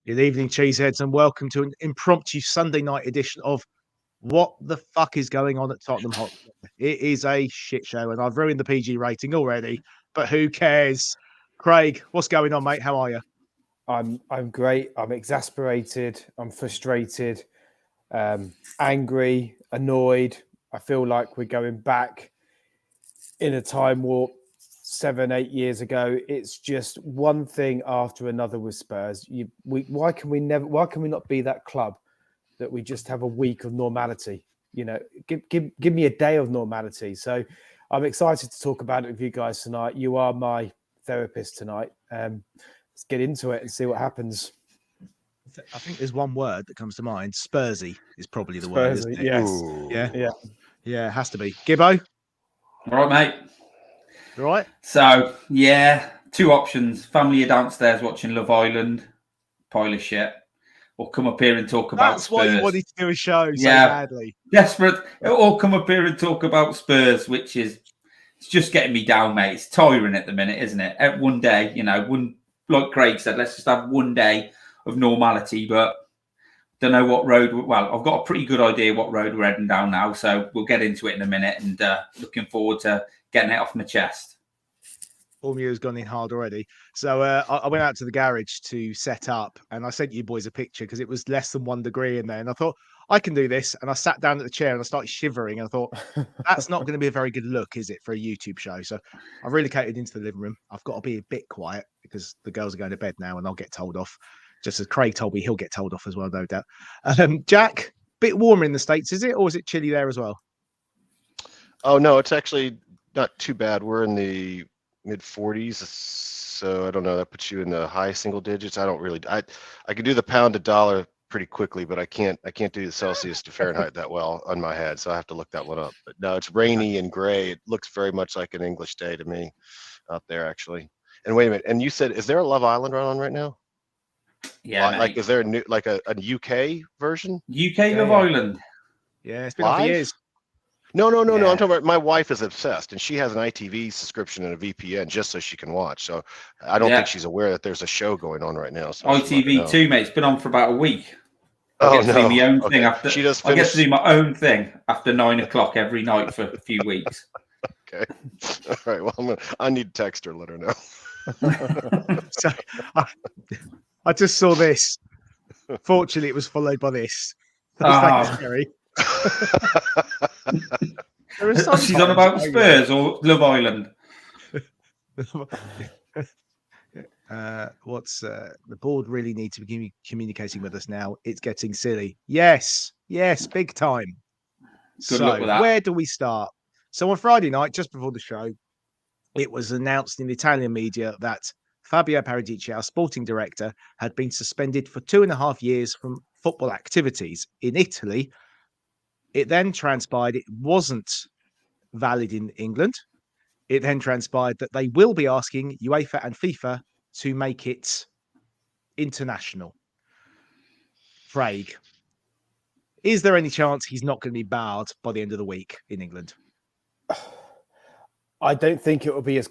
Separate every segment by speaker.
Speaker 1: Good evening, cheeseheads, and welcome to an impromptu Sunday night edition of What the Fuck is Going On at Tottenham Hotspur. It is a shit show, and I've ruined the PG rating already, but who cares? Craig, what's going on, mate? How are you?
Speaker 2: I'm great. I'm exasperated. I'm frustrated, angry, annoyed. I feel like we're going back in a time warp 7-8 years ago. It's just one thing after another with Spurs. Why can we not be that club that we just have a week of normality? You know, give me a day of normality. So I'm excited to talk about it with you guys tonight. You are my therapist tonight. Let's get into it and see what happens.
Speaker 1: I think there's one word that comes to mind. Spursy is probably the word, isn't it?
Speaker 2: Yes.
Speaker 1: Ooh. Yeah, it has to be. Gibbo?
Speaker 3: All right, mate.
Speaker 1: Right.
Speaker 3: So, yeah, two options. Family are downstairs watching Love Island, pile of shit, or come up here and talk about
Speaker 1: That's
Speaker 3: Spurs.
Speaker 1: why you wanted to do a show so badly.
Speaker 3: Desperate. Or come up here and talk about Spurs, which is it's just getting me down, mate. It's tiring at the minute, isn't it? One day, like Craig said, let's just have one day of normality, but don't know what road. Well, I've got a pretty good idea what road we're heading down now, so we'll get into it in a minute, and looking forward to getting it off my chest.
Speaker 1: Formua's gone in hard already. So I went out to the garage to set up, and I sent you boys a picture because it was less than 1 degree in there, and I thought I can do this, and I sat down at the chair and I started shivering, and I thought that's not going to be a very good look, is it, for a YouTube show? So I relocated into the living room. I've got to be a bit quiet because the girls are going to bed now, and I'll get told off. Just as Craig told me, he'll get told off as well, no doubt. Jack, bit warmer in the States, is it? Or is it chilly there as well?
Speaker 4: Oh, no, it's actually not too bad. We're in the mid 40s. So I don't know. That puts you in the high single digits. I can do the pound to dollar pretty quickly, but I can't do the Celsius to Fahrenheit that well on my head. So I have to look that one up. But no, it's rainy and gray. It looks very much like an English day to me out there, actually. And wait a minute. And you said, is there a Love Island on right now?
Speaker 3: Yeah,
Speaker 4: like is there a UK version?
Speaker 3: UK Love Island.
Speaker 1: Yeah, it's been on for years.
Speaker 4: No. I'm talking about my wife is obsessed, and she has an ITV subscription and a VPN just so she can watch. So I don't think she's aware that there's a show going on right now. So
Speaker 3: ITV too, mate. It's been on for about a week.
Speaker 4: I
Speaker 3: get to do my own thing after.
Speaker 4: She does
Speaker 3: I get to do my own thing after 9 o'clock every night for a few weeks.
Speaker 4: Okay. All right. Well, I need to text her, let her know.
Speaker 1: So I just saw this. Fortunately, it was followed by this. Thanks, Gary.
Speaker 3: She's on about Spurs or Love Island.
Speaker 1: The board really need to be communicating with us now. It's getting silly. Yes, big time.
Speaker 3: Good luck with that.
Speaker 1: Where do we start? So on Friday night, just before the show, it was announced in the Italian media that Fabio Paratici, our sporting director, had been suspended for 2.5 years from football activities in Italy. It then transpired it wasn't valid in England. It then transpired that they will be asking UEFA and FIFA to make it international. Craig, is there any chance he's not going to be barred by the end of the week in England?
Speaker 2: I don't think it will be as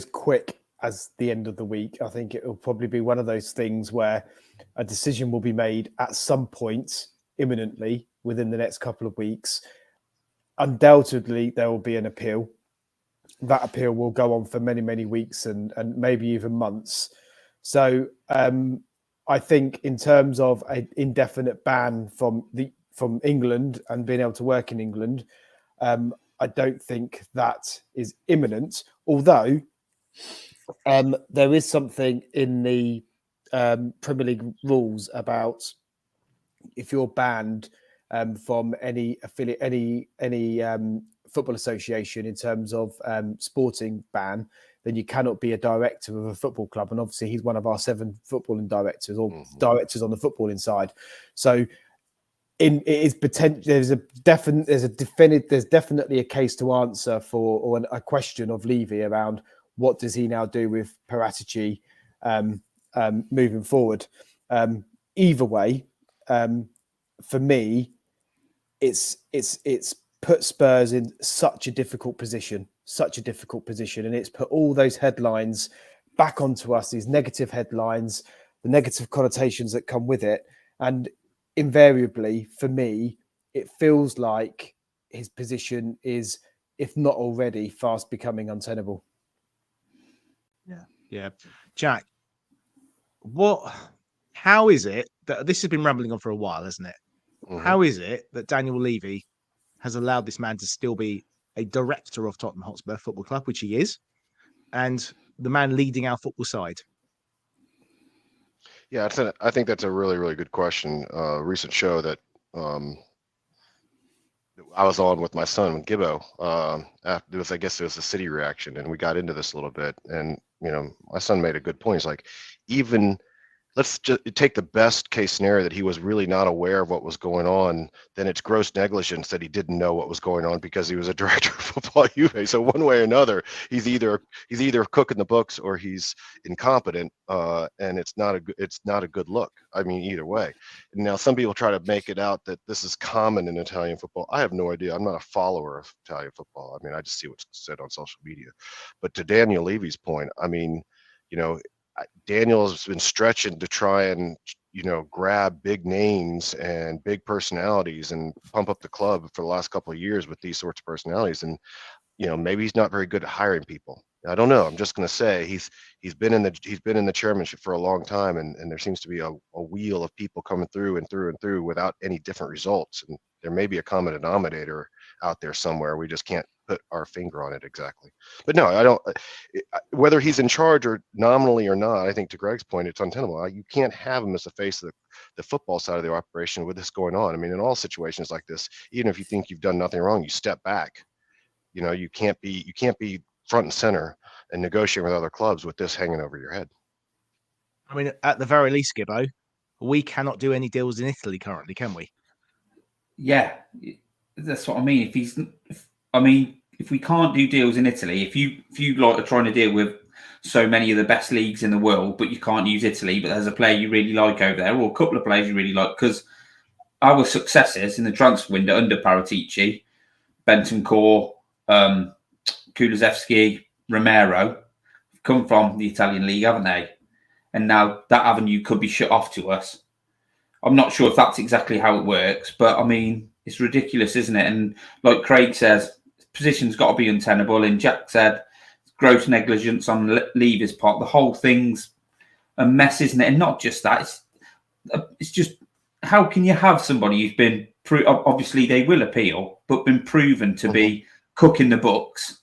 Speaker 2: quick as the end of the week. I think it will probably be one of those things where a decision will be made at some point imminently within the next couple of weeks. Undoubtedly, there will be an appeal. That appeal will go on for many, many weeks and maybe even months. So I think in terms of an indefinite ban from England and being able to work in England, I don't think that is imminent. Although there is something in the Premier League rules about if you're banned from any affiliate, any football association in terms of sporting ban, then you cannot be a director of a football club. And obviously, he's one of our 7 footballing directors or directors on the footballing side. So, there's definitely a case to answer for, or a question of Levy around what does he now do with Paratici moving forward. Either way, for me, it's put Spurs in such a difficult position, and it's put all those headlines back onto us, these negative headlines the negative connotations that come with it. And invariably, for me, it feels like his position is, if not already, fast becoming untenable.
Speaker 1: Yeah. Jack, how is it that this has been rambling on for a while, hasn't it?
Speaker 4: Mhm.
Speaker 1: How is it that Daniel Levy has allowed this man to still be a director of Tottenham Hotspur Football Club, which he is, and the man leading our football side?
Speaker 4: Yeah, I think that's a really, really good question. Recent show that I was on with my son, Gibbo. I guess it was a City reaction, and we got into this a little bit. And my son made a good point. He's like, even let's just take the best case scenario that he was really not aware of what was going on. Then it's gross negligence that he didn't know what was going on because he was a director of football at Juve. So one way or another, he's either cooking the books or he's incompetent, and it's not a good look. I mean, either way. Now, some people try to make it out that this is common in Italian football. I have no idea. I'm not a follower of Italian football. I mean, I just see what's said on social media. But to Daniel Levy's point, I mean, Daniel's been stretching to try and grab big names and big personalities and pump up the club for the last couple of years with these sorts of personalities. And maybe he's not very good at hiring people. I don't know. I'm just going to say he's been in the chairmanship for a long time, and there seems to be a wheel of people coming through and through and through without any different results. And there may be a common denominator out there somewhere. We just can't put our finger on it exactly. But no, I don't. Whether he's in charge or nominally or not, I think to Greg's point, it's untenable. You can't have him as the face of the football side of the operation with this going on. I mean, in all situations like this, even if you think you've done nothing wrong, you step back. You can't be front and center and negotiate with other clubs with this hanging over your head.
Speaker 1: I mean, at the very least, Gibbo, we cannot do any deals in Italy currently, can we?
Speaker 3: Yeah, that's what I mean. If we can't do deals in Italy, if you like are trying to deal with so many of the best leagues in the world, but you can't use Italy, but there's a player you really like over there, or a couple of players you really like, because our successes in the transfer window under Paratici, Bentancur, Kulusevski, Romero, have come from the Italian league, haven't they? And now that avenue could be shut off to us. I'm not sure if that's exactly how it works, but I mean, it's ridiculous, isn't it? And like Craig says, position's got to be untenable. And Jack said, gross negligence on Levy's part. The whole thing's a mess, isn't it? And not just that. It's just, how can you have somebody who's been, obviously they will appeal, but been proven to be cooking the books,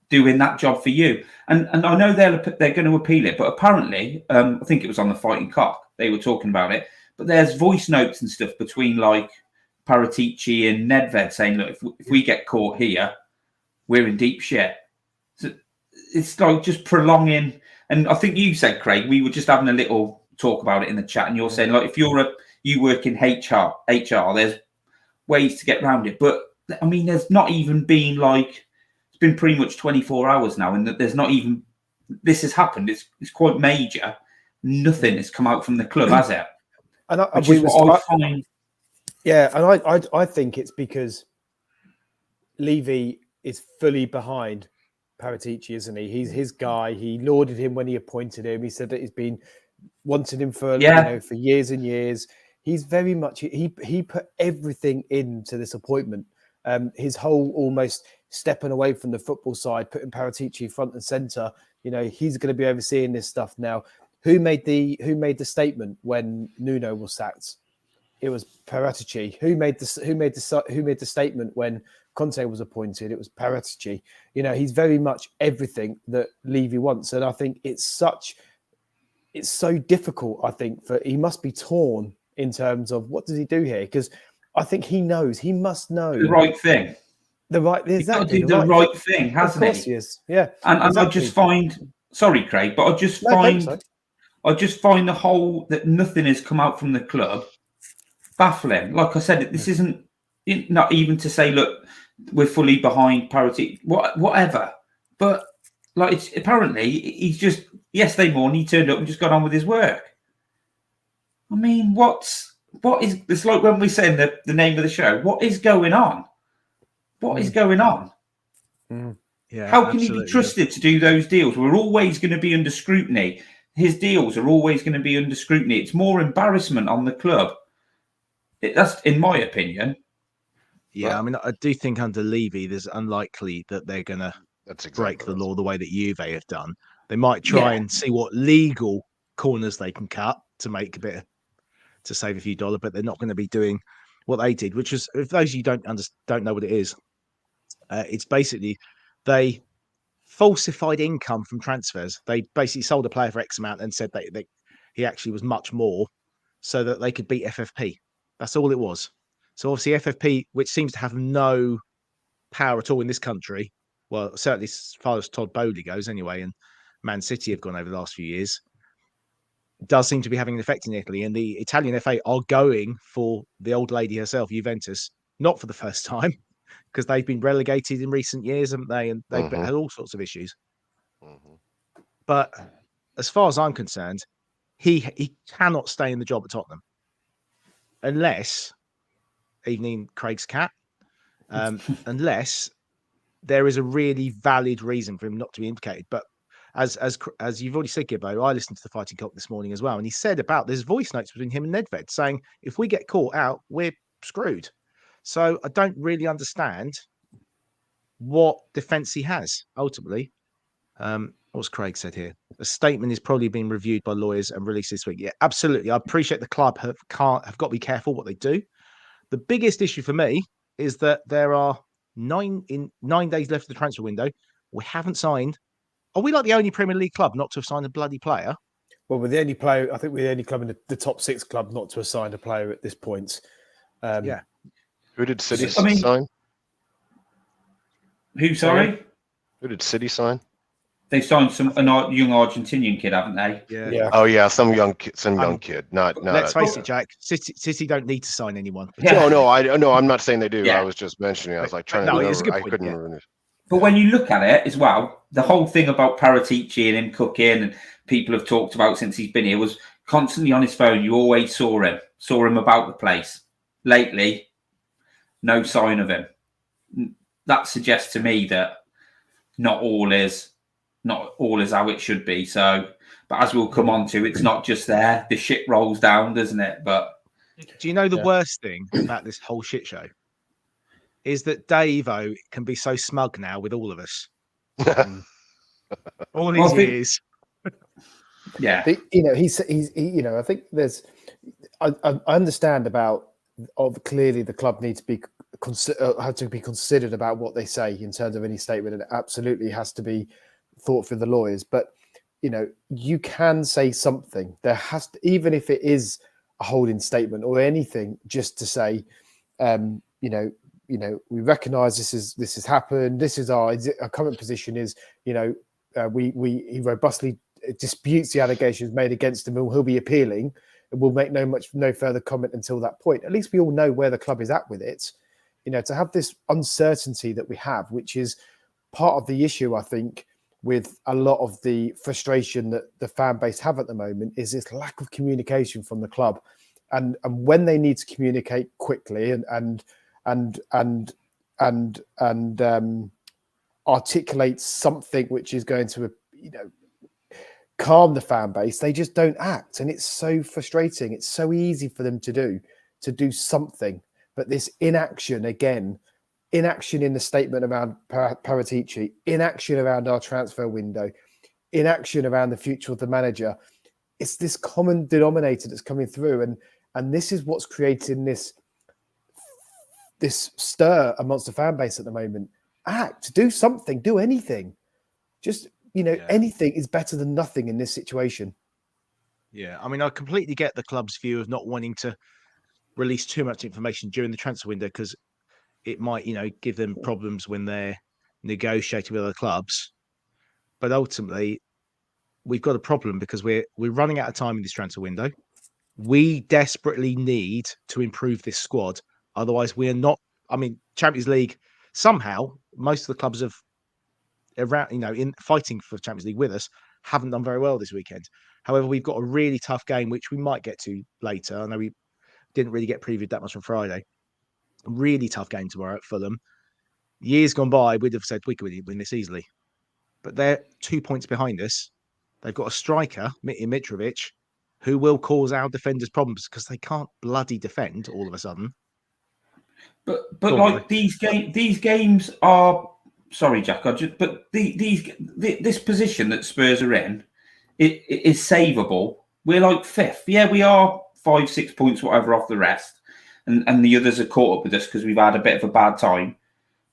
Speaker 3: doing that job for you? And I know they're going to appeal it, but apparently, I think it was on the Fighting Cock, they were talking about it, but there's voice notes and stuff between like Paratici and Nedved saying, look, if we get caught here, we're in deep shit. So it's like just prolonging. And I think you said, Craig, we were just having a little talk about it in the chat, and you're saying, like, if you work in HR, there's ways to get around it. But I mean, there's not even been like, it's been pretty much 24 hours now, and there's not even, this has happened. It's quite major. Nothing has come out from the club, has it?
Speaker 2: And I think it's because Levy is fully behind Paratici, isn't he? He's his guy. He lauded him when he appointed him. He said that he's been wanting him for for years and years. He's very much he put everything into this appointment. His whole almost stepping away from the football side, putting Paratici front and center. He's going to be overseeing this stuff now. Who made the statement when Nuno was sacked? It was Paratici. Who made the statement when Conte was appointed? It was Paratici. He's very much everything that Levy wants, and I think it's so difficult. I think he must be torn in terms of what does he do here, because I think he must know
Speaker 3: the right thing.
Speaker 2: He's got
Speaker 3: to do the right thing, hasn't he?
Speaker 2: Of course he is. Yeah,
Speaker 3: and exactly. I just find, sorry, Craig, but I just find the whole that nothing has come out from the club baffling. Like I said, this isn't not even to say, look, we're fully behind Paratici, whatever. But like, it's apparently he's just yesterday morning he turned up and just got on with his work. I mean, what is it's like when we say the name of the show? What is going on? What is going on?
Speaker 1: Yeah,
Speaker 3: how can you be trusted to do those deals? We're always going to be under scrutiny. his deals are always going to be under scrutiny. It's more embarrassment on the club. That's in my opinion.
Speaker 1: Yeah,
Speaker 3: But,
Speaker 1: I mean, I do think under Levy, there's unlikely that they're going to
Speaker 4: That's exactly
Speaker 1: break the
Speaker 4: what I
Speaker 1: law
Speaker 4: was-
Speaker 1: the way that Juve have done. They might try and see what legal corners they can cut to make a bit to save a few dollars, but they're not going to be doing what they did, which is, if those of you don't know what it is, it's basically they falsified income from transfers. They basically sold a player for X amount and said that he actually was much more, so that they could beat FFP. That's all it was. So obviously FFP, which seems to have no power at all in this country, well, certainly as far as Todd Bowley goes anyway, and Man City have gone over the last few years, does seem to be having an effect in Italy. And the Italian FA are going for the old lady herself, Juventus, not for the first time, because they've been relegated in recent years, haven't they? And they've
Speaker 4: Mhm.
Speaker 1: had all sorts of issues.
Speaker 4: Mhm.
Speaker 1: But as far as I'm concerned, he cannot stay in the job at Tottenham unless, evening Craig's cat, unless there is a really valid reason for him not to be implicated. But as you've already said, Gibbo, I listened to the Fighting Cock this morning as well, and he said about there's voice notes between him and Nedved saying if we get caught out, we're screwed. So I don't really understand what defence he has ultimately. What's Craig said here? A statement is probably being reviewed by lawyers and released this week. Yeah, absolutely. I appreciate the club have got to be careful what they do. The biggest issue for me is that there are 9 days left of the transfer window. We haven't signed. Are we like the only Premier League club not to have signed a bloody player?
Speaker 2: Well, we're the only player. I think we're the only club in the top 6 club not to have signed a player at this point.
Speaker 1: Yeah.
Speaker 4: Who did City
Speaker 3: I mean-
Speaker 4: sign?
Speaker 3: Who? Sorry,
Speaker 4: Who did City sign?
Speaker 3: they signed a young Argentinian kid, haven't they?
Speaker 1: Yeah.
Speaker 4: Oh yeah, some young kid. Not.
Speaker 1: Let's face it, Jack. City don't need to sign anyone.
Speaker 3: Yeah.
Speaker 4: No, I'm not saying they do.
Speaker 3: Yeah.
Speaker 4: I was just mentioning. I was like trying
Speaker 1: No,
Speaker 4: to
Speaker 1: it's a
Speaker 4: remember.
Speaker 1: good point,
Speaker 4: I couldn't
Speaker 1: yeah.
Speaker 4: remember.
Speaker 3: But when you look at it as well, the whole thing about Paratici and him cooking, and people have talked about since he's been here, was constantly on his phone. You always saw him about the place. Lately, no sign of him. That suggests to me that not all is how it should be. So, but as we'll come on to, it's not just there. The shit rolls down, doesn't it? But
Speaker 1: Do you know the worst thing about this whole shit show? Is that Dave-O can be so smug now with all of us. All these years.
Speaker 3: Yeah.
Speaker 2: He's I think there's. I understand about. Clearly, the club needs to be have to be considered about what they say in terms of any statement, and it absolutely has to be thought through the lawyers. But you can say something. There has to, even if it is a holding statement or anything, just to say, we recognise this has happened. This is our current position. Is he robustly disputes the allegations made against him, and he'll be appealing. We'll make no further comment until that point. At least we all know where the club is at with it. To have this uncertainty that we have, which is part of the issue, I think, with a lot of the frustration that the fan base have at the moment, is this lack of communication from the club, and when they need to communicate quickly and articulate something which is going to calm the fan base, they just don't act, and it's so frustrating. It's so easy for them to do something, but this inaction in the statement around Paratici, inaction around our transfer window, inaction around the future of the manager. It's this common denominator that's coming through, and this is what's creating this stir amongst the fan base at the moment. Act, do something, do anything. Just anything is better than nothing in this situation.
Speaker 1: Yeah, I mean, I completely get the club's view of not wanting to release too much information during the transfer window because it might, give them problems when they're negotiating with other clubs. But ultimately, we've got a problem because we're running out of time in this transfer window. We desperately need to improve this squad. Otherwise, we're not. I mean, Champions League, somehow, most of the clubs have around, in fighting for Champions League with us, haven't done very well this weekend. However, we've got a really tough game, which we might get to later. I know we didn't really get previewed that much on Friday. A really tough game tomorrow at Fulham. Years gone by, we'd have said we could win this easily. But they're 2 points behind us. they've got a striker, Mitrovic, who will cause our defenders problems because they can't bloody defend all of a sudden.
Speaker 3: But
Speaker 1: Go on,
Speaker 3: like these games are. Sorry, Jack. This position that Spurs are in, it is savable. We're like fifth. Yeah, we are 5-6 points, whatever, off the rest, and the others are caught up with us because we've had a bit of a bad time.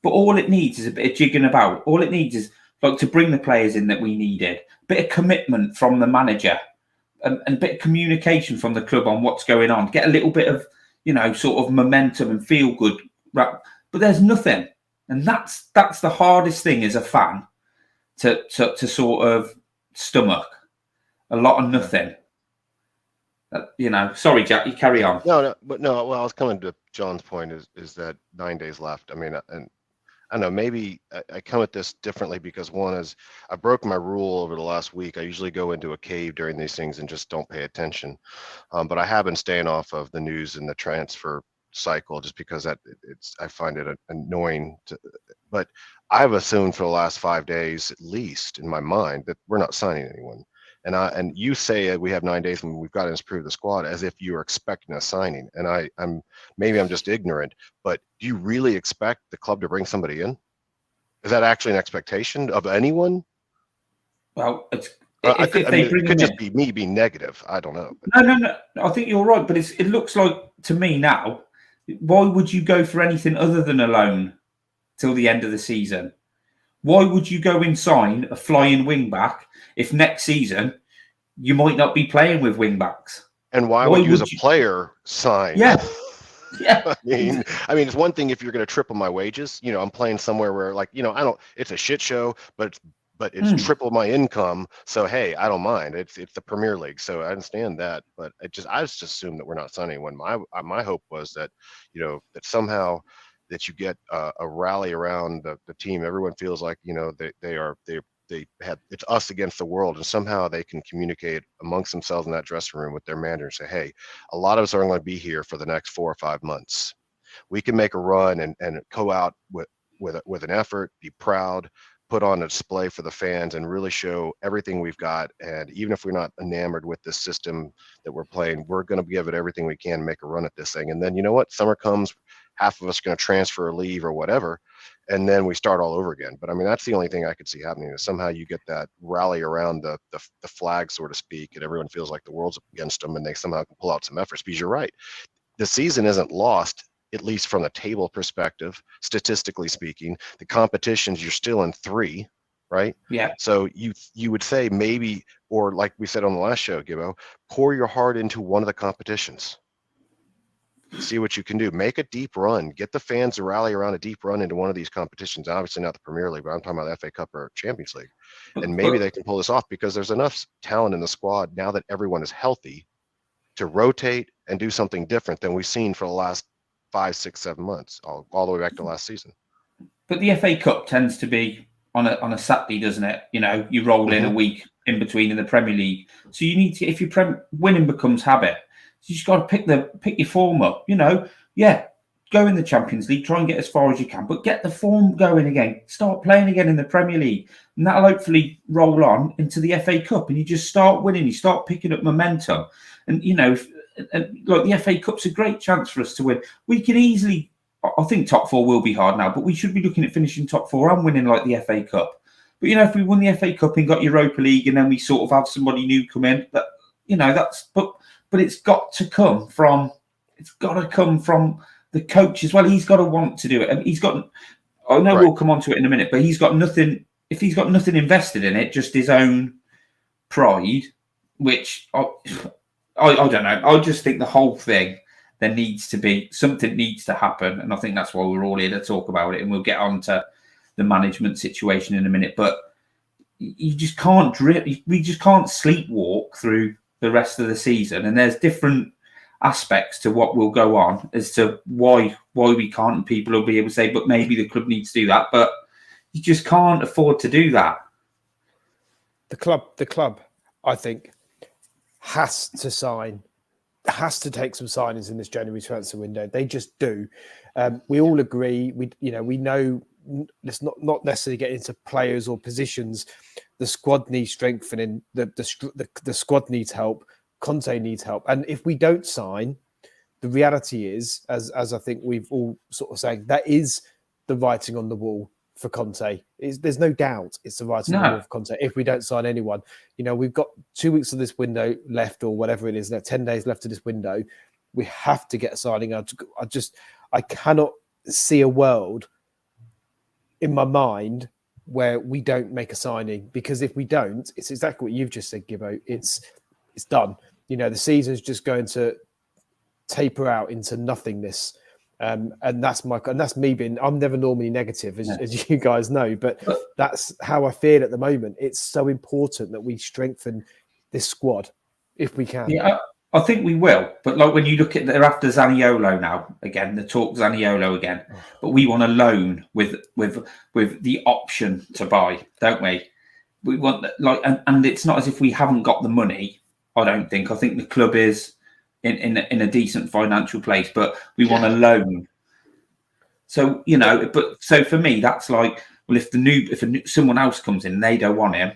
Speaker 3: But all it needs is a bit of jigging about. All it needs is like to bring the players in that we needed, a bit of commitment from the manager, and a bit of communication from the club on what's going on. Get a little bit of sort of momentum and feel good. But there's nothing. And that's the hardest thing as a fan to sort of stomach. A lot of nothing. Sorry, Jack, you carry on.
Speaker 4: No. Well, I was coming to John's point is that 9 days left. I mean, and I don't know, maybe I come at this differently because one is I broke my rule over the last week. I usually go into a cave during these things and just don't pay attention. But I have been staying off of the news and the transfer cycle just because I find it annoying but I've assumed for the last 5 days at least in my mind that we're not signing anyone, and you say we have 9 days and we've got to improve the squad as if you're expecting a signing, and I'm just ignorant, but do you really expect the club to bring somebody in? Is that actually an expectation of anyone?
Speaker 3: Well,
Speaker 4: it could just be me being negative. I don't know.
Speaker 3: No. I think you're right, but it looks like to me now. Why would you go for anything other than a loan till the end of the season? Why would you go and sign a flying wing back if next season you might not be playing with wing backs?
Speaker 4: And why would you, as a player, sign?
Speaker 3: Yeah.
Speaker 4: I mean, it's one thing if you're going to triple my wages. I'm playing somewhere where, it's a shit show, but it's triple my income. So hey, I don't mind. It's the Premier League, so I understand that. But I just assumed that we're not signing anyone. My hope was that, that somehow that you get a rally around the team. Everyone feels like they have it's us against the world, and somehow they can communicate amongst themselves in that dressing room with their manager and say, hey, a lot of us aren't going to be here for the next 4 or 5 months. We can make a run and go out with an effort, be proud, put on a display for the fans and really show everything we've got. And even if we're not enamored with this system that we're playing, we're going to give it everything we can to make a run at this thing. And then, you know what? Summer comes, half of us are going to transfer or leave or whatever, and then we start all over again. But that's the only thing I could see happening is somehow you get that rally around the flag, so to speak, and everyone feels like the world's against them and they somehow can pull out some efforts. Because you're right. The season isn't lost, at least from the table perspective, statistically speaking. The competitions, you're still in 3, right?
Speaker 3: Yeah.
Speaker 4: So you would say maybe, or like we said on the last show, Gibbo, pour your heart into one of the competitions. See what you can do. Make a deep run. Get the fans to rally around a deep run into one of these competitions. Obviously not the Premier League, but I'm talking about the FA Cup or Champions League. And maybe they can pull this off because there's enough talent in the squad now that everyone is healthy to rotate and do something different than we've seen for the last 5, 6, 7 months, all the way back to last season.
Speaker 3: But the FA Cup tends to be on a Saturday, doesn't it? You roll in a week in between in the Premier League. So you need to, if your winning becomes habit, you just got to pick your form up. Go in the Champions League, try and get as far as you can, but get the form going again. Start playing again in the Premier League, and that'll hopefully roll on into the FA Cup. And you just start winning. You start picking up momentum, and like the FA Cup's a great chance for us to win. We can easily, I think top 4 will be hard now, but we should be looking at finishing top 4 and winning like the FA Cup. But if we won the FA Cup and got Europa League, and then we sort of have somebody new come in, but it's got to come from the coach as well. He's got to want to do it, and I know we'll come on to it in a minute, but he's got nothing. If he's got nothing invested in it, just his own pride, which I don't know. I just think the whole thing, there needs to be something needs to happen, and I think that's why we're all here to talk about it. And we'll get on to the management situation in a minute, but you just can't we just can't sleepwalk through the rest of the season, and there's different aspects to what will go on as to why we can't, and people will be able to say, but maybe the club needs to do that, but you just can't afford to do that.
Speaker 2: The club, I think, has to take some signings in this January transfer window. They just do. We all agree. We know. Let's not necessarily get into players or positions. the squad needs strengthening. The squad needs help. Conte needs help. And if we don't sign, the reality is, as I think we've all sort of saying, that is the writing on the wall for Conte. There's no doubt it's the writing on the wall for Conte if we don't sign anyone. We've got 2 weeks of this window left, or whatever it is, 10 days left of this window. We have to get a signing. I cannot see a world in my mind where we don't make a signing, because if we don't, it's exactly what you've just said, Gibbo. It's done. The season's just going to taper out into nothingness. And that's me being, I'm never normally negative, as you guys know, but that's how I feel at the moment. It's so important that we strengthen this squad if we can.
Speaker 3: Yeah, I think we will. But like when you look at, they're after Zaniolo now again, the talk Zaniolo again, but we want a loan with the option to buy, don't we? We want and it's not as if we haven't got the money. I don't think. I think the club is in a decent financial place, but we want a loan. So so for me, that's like, well, if someone else comes in and they don't want him,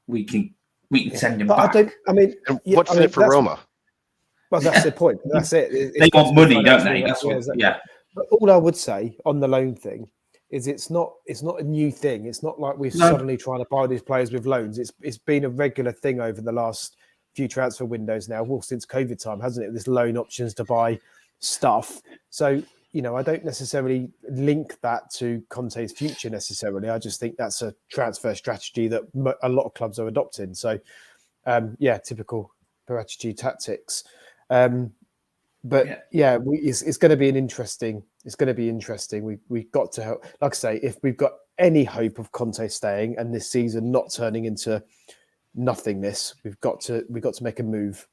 Speaker 3: we can send him back.
Speaker 4: What's in it for Roma?
Speaker 2: Well, that's the point. That's it.
Speaker 3: They want money, don't they? That's what. Yeah.
Speaker 2: But all I would say on the loan thing is it's not a new thing. It's not like we're suddenly trying to buy these players with loans. It's been a regular thing over the last few transfer windows now, well, since COVID time, hasn't it? This loan options to buy stuff. So, I don't necessarily link that to Conte's future necessarily. I just think that's a transfer strategy that a lot of clubs are adopting. So, typical Paratici tactics. It's going to be interesting. We've got to help. Like I say, if we've got any hope of Conte staying and this season not turning into nothingness, we've got to make a move.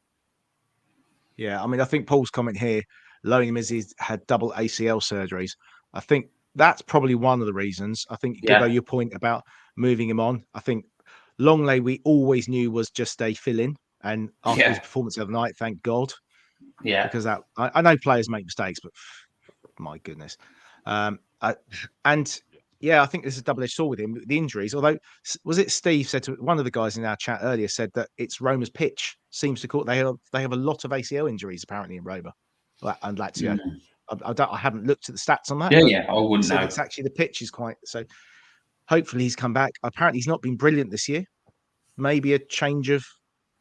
Speaker 1: Yeah, I think Paul's comment here, loaning him as he's had double ACL surgeries. I think that's probably one of the reasons. I think Gibbo, your point about moving him on. I think Longley we always knew was just a fill-in, and after his performance the other night, thank God.
Speaker 3: Yeah,
Speaker 1: because I know players make mistakes, but my goodness, I think there's a double-edged sword with him. The injuries, although, was it Steve said to one of the guys in our chat earlier, said that it's Roma's pitch seems to call. They have a lot of ACL injuries apparently in Roma and Lazio. I haven't looked at the stats on that.
Speaker 3: I wouldn't know.
Speaker 1: It's actually the pitch is quite so. Hopefully he's come back. Apparently he's not been brilliant this year. Maybe a change of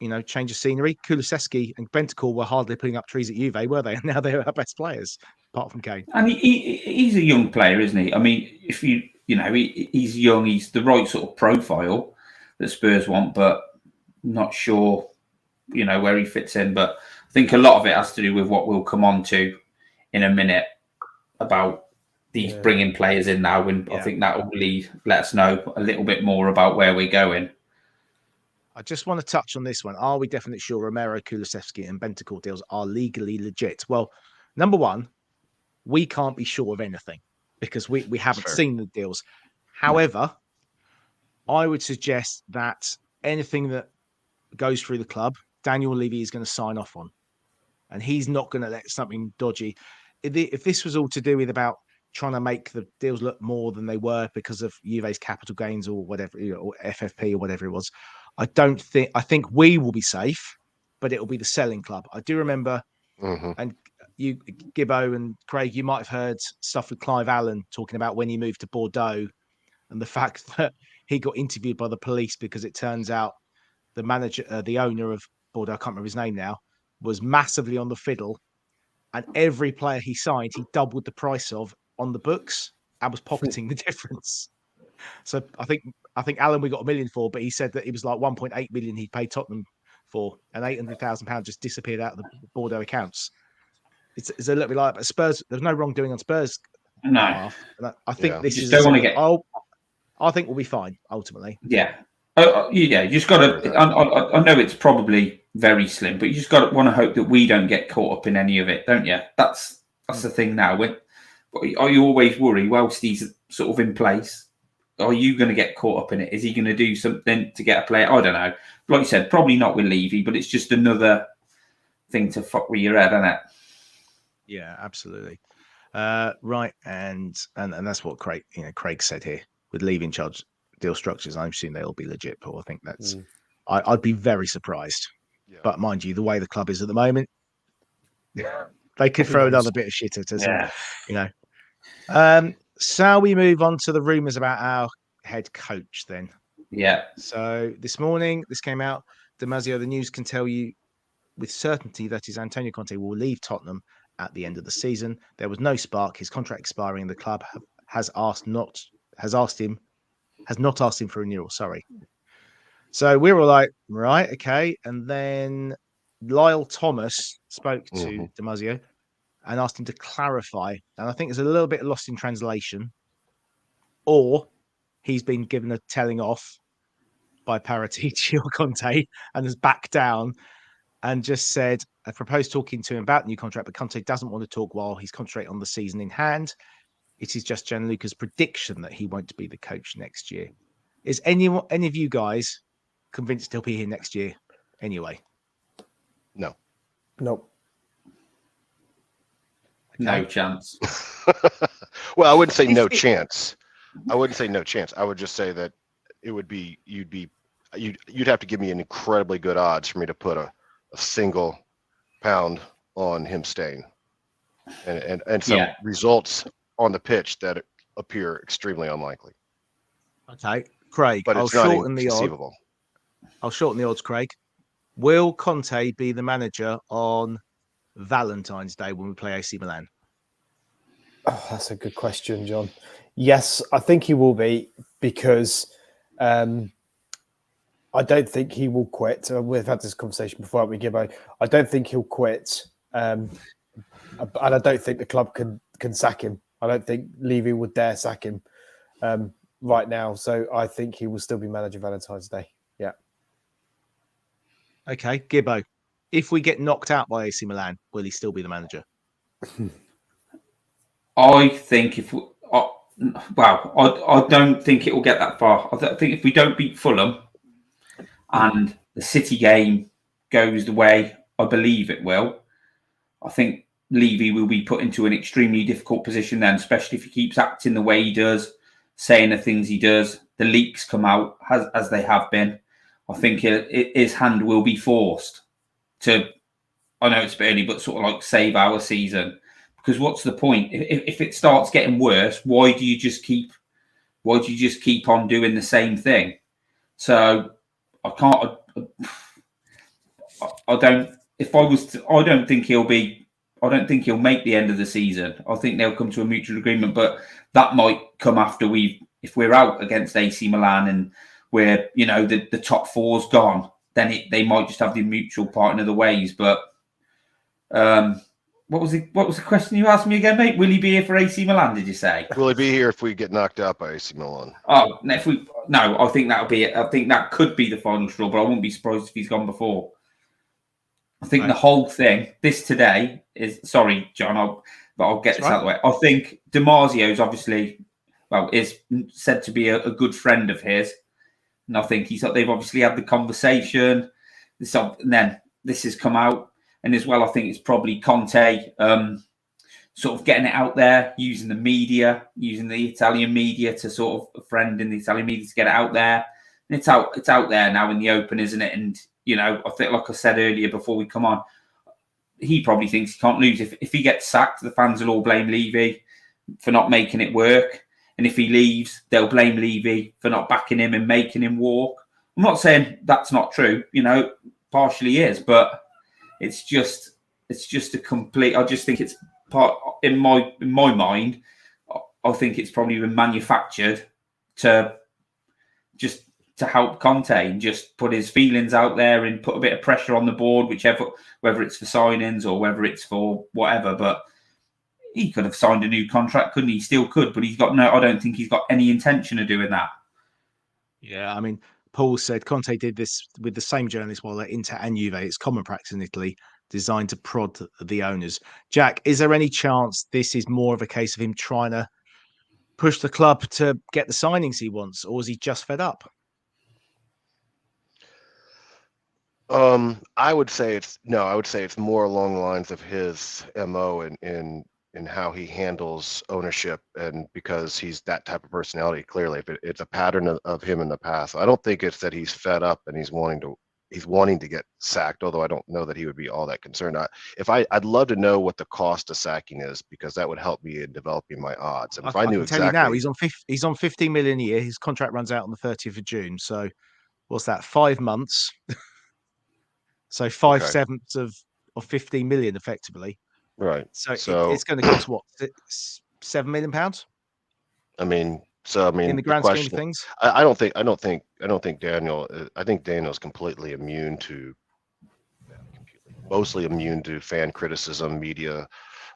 Speaker 1: scenery. Kulusevski and Bentancur were hardly putting up trees at Juve, were they? And now they're our best players, apart from Kane.
Speaker 3: And he's a young player, isn't he? I mean, if he's young, he's the right sort of profile that Spurs want, but not sure, where he fits in. But I think a lot of it has to do with what we'll come on to in a minute about these bringing players in now. And I think that will really let us know a little bit more about where we're going.
Speaker 1: I just want to touch on this one. Are we definitely sure Romero, Kulusevski and Bentancur deals are legally legit? Well, number one, we can't be sure of anything because we haven't seen the deals. However, I would suggest that anything that goes through the club, Daniel Levy is going to sign off on. And he's not going to let something dodgy. If this was all to do with about trying to make the deals look more than they were because of Juve's capital gains or whatever, or FFP or whatever it was, I think we will be safe, but it'll be the selling club. I do remember, and you, Gibbo and Craig, you might have heard stuff with Clive Allen talking about when he moved to Bordeaux and the fact that he got interviewed by the police because it turns out the manager, the owner of Bordeaux, I can't remember his name now, was massively on the fiddle, and every player he signed, he doubled the price of on the books and was pocketing the difference. So I think Alan we got $1 million for, but he said that it was like 1.8 million he paid Tottenham for, and £800,000 just disappeared out of the Bordeaux accounts. It's a little bit like that. But Spurs. There's no wrongdoing on Spurs.
Speaker 3: No,
Speaker 1: I think this is.
Speaker 3: Don't want to get.
Speaker 1: I think we'll be fine ultimately.
Speaker 3: Yeah. You just got to. I know it's probably very slim, but you just got to want to hope that we don't get caught up in any of it, don't you? That's the thing now. Are you always worry whilst he's sort of in place? Are you going to get caught up in it? Is he going to do something to get a player? I don't know. Like you said, probably not with Levy, but it's just another thing to fuck with your head, isn't it?
Speaker 1: Yeah, absolutely. Right, and that's what Craig said here with Levy in charge. deal structures. I'm assuming they'll be legit, Paul. I think that's. I'd be very surprised.
Speaker 4: Yeah.
Speaker 1: But mind you, the way the club is at the moment, they could throw another bit of shit at us.
Speaker 3: Yeah.
Speaker 1: Shall we move on to the rumours about our head coach then?
Speaker 3: Yeah.
Speaker 1: So this morning, this came out. Damasio, the news can tell you with certainty that his Antonio Conte will leave Tottenham at the end of the season. There was no spark. His contract expiring. The club has not asked him for renewal. Sorry. So we were like, right, okay. And then Lyle Thomas spoke to Damasio and asked him to clarify. And I think it's a little bit lost in translation, or he's been given a telling off by Paratici or Conte and has backed down and just said, I proposed talking to him about the new contract, but Conte doesn't want to talk while he's concentrating on the season in hand. It is just Gianluca's prediction that he won't be the coach next year. Is any of you guys convinced he'll be here next year anyway?
Speaker 4: No.
Speaker 2: Nope.
Speaker 3: No chance.
Speaker 4: Well, I wouldn't say no chance. I wouldn't say no chance. I would just say that it would be you'd have to give me an incredibly good odds for me to put a single pound on him staying, and some results on the pitch that appear extremely unlikely.
Speaker 1: Okay, Craig,
Speaker 4: But
Speaker 1: I'll
Speaker 4: it's not
Speaker 1: shorten the odds.
Speaker 4: inconceivable.
Speaker 1: I'll shorten the odds, Craig. Will Conte be the manager on Valentine's Day when we play AC Milan?
Speaker 2: Oh, that's a good question, John. Yes, I think he will be, because I don't think he will quit. We've had this conversation before, haven't we, Gibbo? I don't think he'll quit. And I don't think the club can sack him. I don't think Levy would dare sack him right now. So I think he will still be manager Valentine's Day. Yeah.
Speaker 1: Okay, Gibbo. If we get knocked out by AC Milan, will he still be the manager?
Speaker 3: I think I don't think it will get that far. I think if we don't beat Fulham and the City game goes the way I believe it will, I think Levy will be put into an extremely difficult position then, especially if he keeps acting the way he does, saying the things he does. The leaks come out as they have been. I think his hand will be forced to, I know it's a bit early, but sort of like save our season. Because what's the point? If it starts getting worse, why do you just keep on doing the same thing? So I can't. I don't. If I was, I don't think he'll be. I don't think he'll make the end of the season. I think they'll come to a mutual agreement, but that might come after if we're out against AC Milan and we're, the top four's gone, then they might just have the mutual parting of the ways. But what was the question you asked me again, mate? Will he be here for AC Milan? Did you say?
Speaker 4: Will he be here if we get knocked out by AC Milan?
Speaker 3: Oh, I think that'll be it. I think that could be the final straw, but I wouldn't be surprised if he's gone before. I think the whole thing, this today is, sorry, John, I'll get this out of the way. I think Damasio's obviously, is said to be a good friend of his. And I think they've obviously had the conversation. And then this has come out. And as well, I think it's probably Conte sort of getting it out there, using the media, using the Italian media to sort of a friend in the Italian media to get it out there. And it's out there now in the open, isn't it? And, I think, like I said earlier before we come on, he probably thinks he can't lose. If he gets sacked, the fans will all blame Levy for not making it work. And if he leaves, they'll blame Levy for not backing him and making him walk. I'm not saying that's not true, partially is, but it's just a complete. I just think it's part in my mind. I think it's probably been manufactured to help Conte and just put his feelings out there and put a bit of pressure on the board, whether it's for signings or whether it's for whatever. But he could have signed a new contract, couldn't he? Still could, but I don't think he's got any intention of doing that.
Speaker 1: Yeah, I mean, Paul said Conte did this with the same journalist while at Inter and Juve. It's common practice in Italy, designed to prod the owners. Jack, is there any chance this is more of a case of him trying to push the club to get the signings he wants, or is he just fed up?
Speaker 4: I would say it's more along the lines of his MO in in how he handles ownership, and because he's that type of personality. Clearly, if it's a pattern of him in the past. I don't think it's that he's fed up and he's wanting to get sacked, although I don't know that he would be all that concerned. I'd love to know what the cost of sacking is, because that would help me in developing my odds. And if I knew
Speaker 1: can tell you now,
Speaker 4: exactly,
Speaker 1: he's on 15 million a year. His contract runs out on the 30th of June. So what's that? 5 months. So five
Speaker 4: okay,
Speaker 1: sevenths of 15 million effectively.
Speaker 4: right.
Speaker 1: So
Speaker 4: So
Speaker 1: it's going to cost what, £7 million
Speaker 4: I mean,
Speaker 1: in the
Speaker 4: the
Speaker 1: grand scheme of
Speaker 4: question,
Speaker 1: things.
Speaker 4: I don't think Daniel. I think Daniel's completely immune to, mostly immune to fan criticism, media,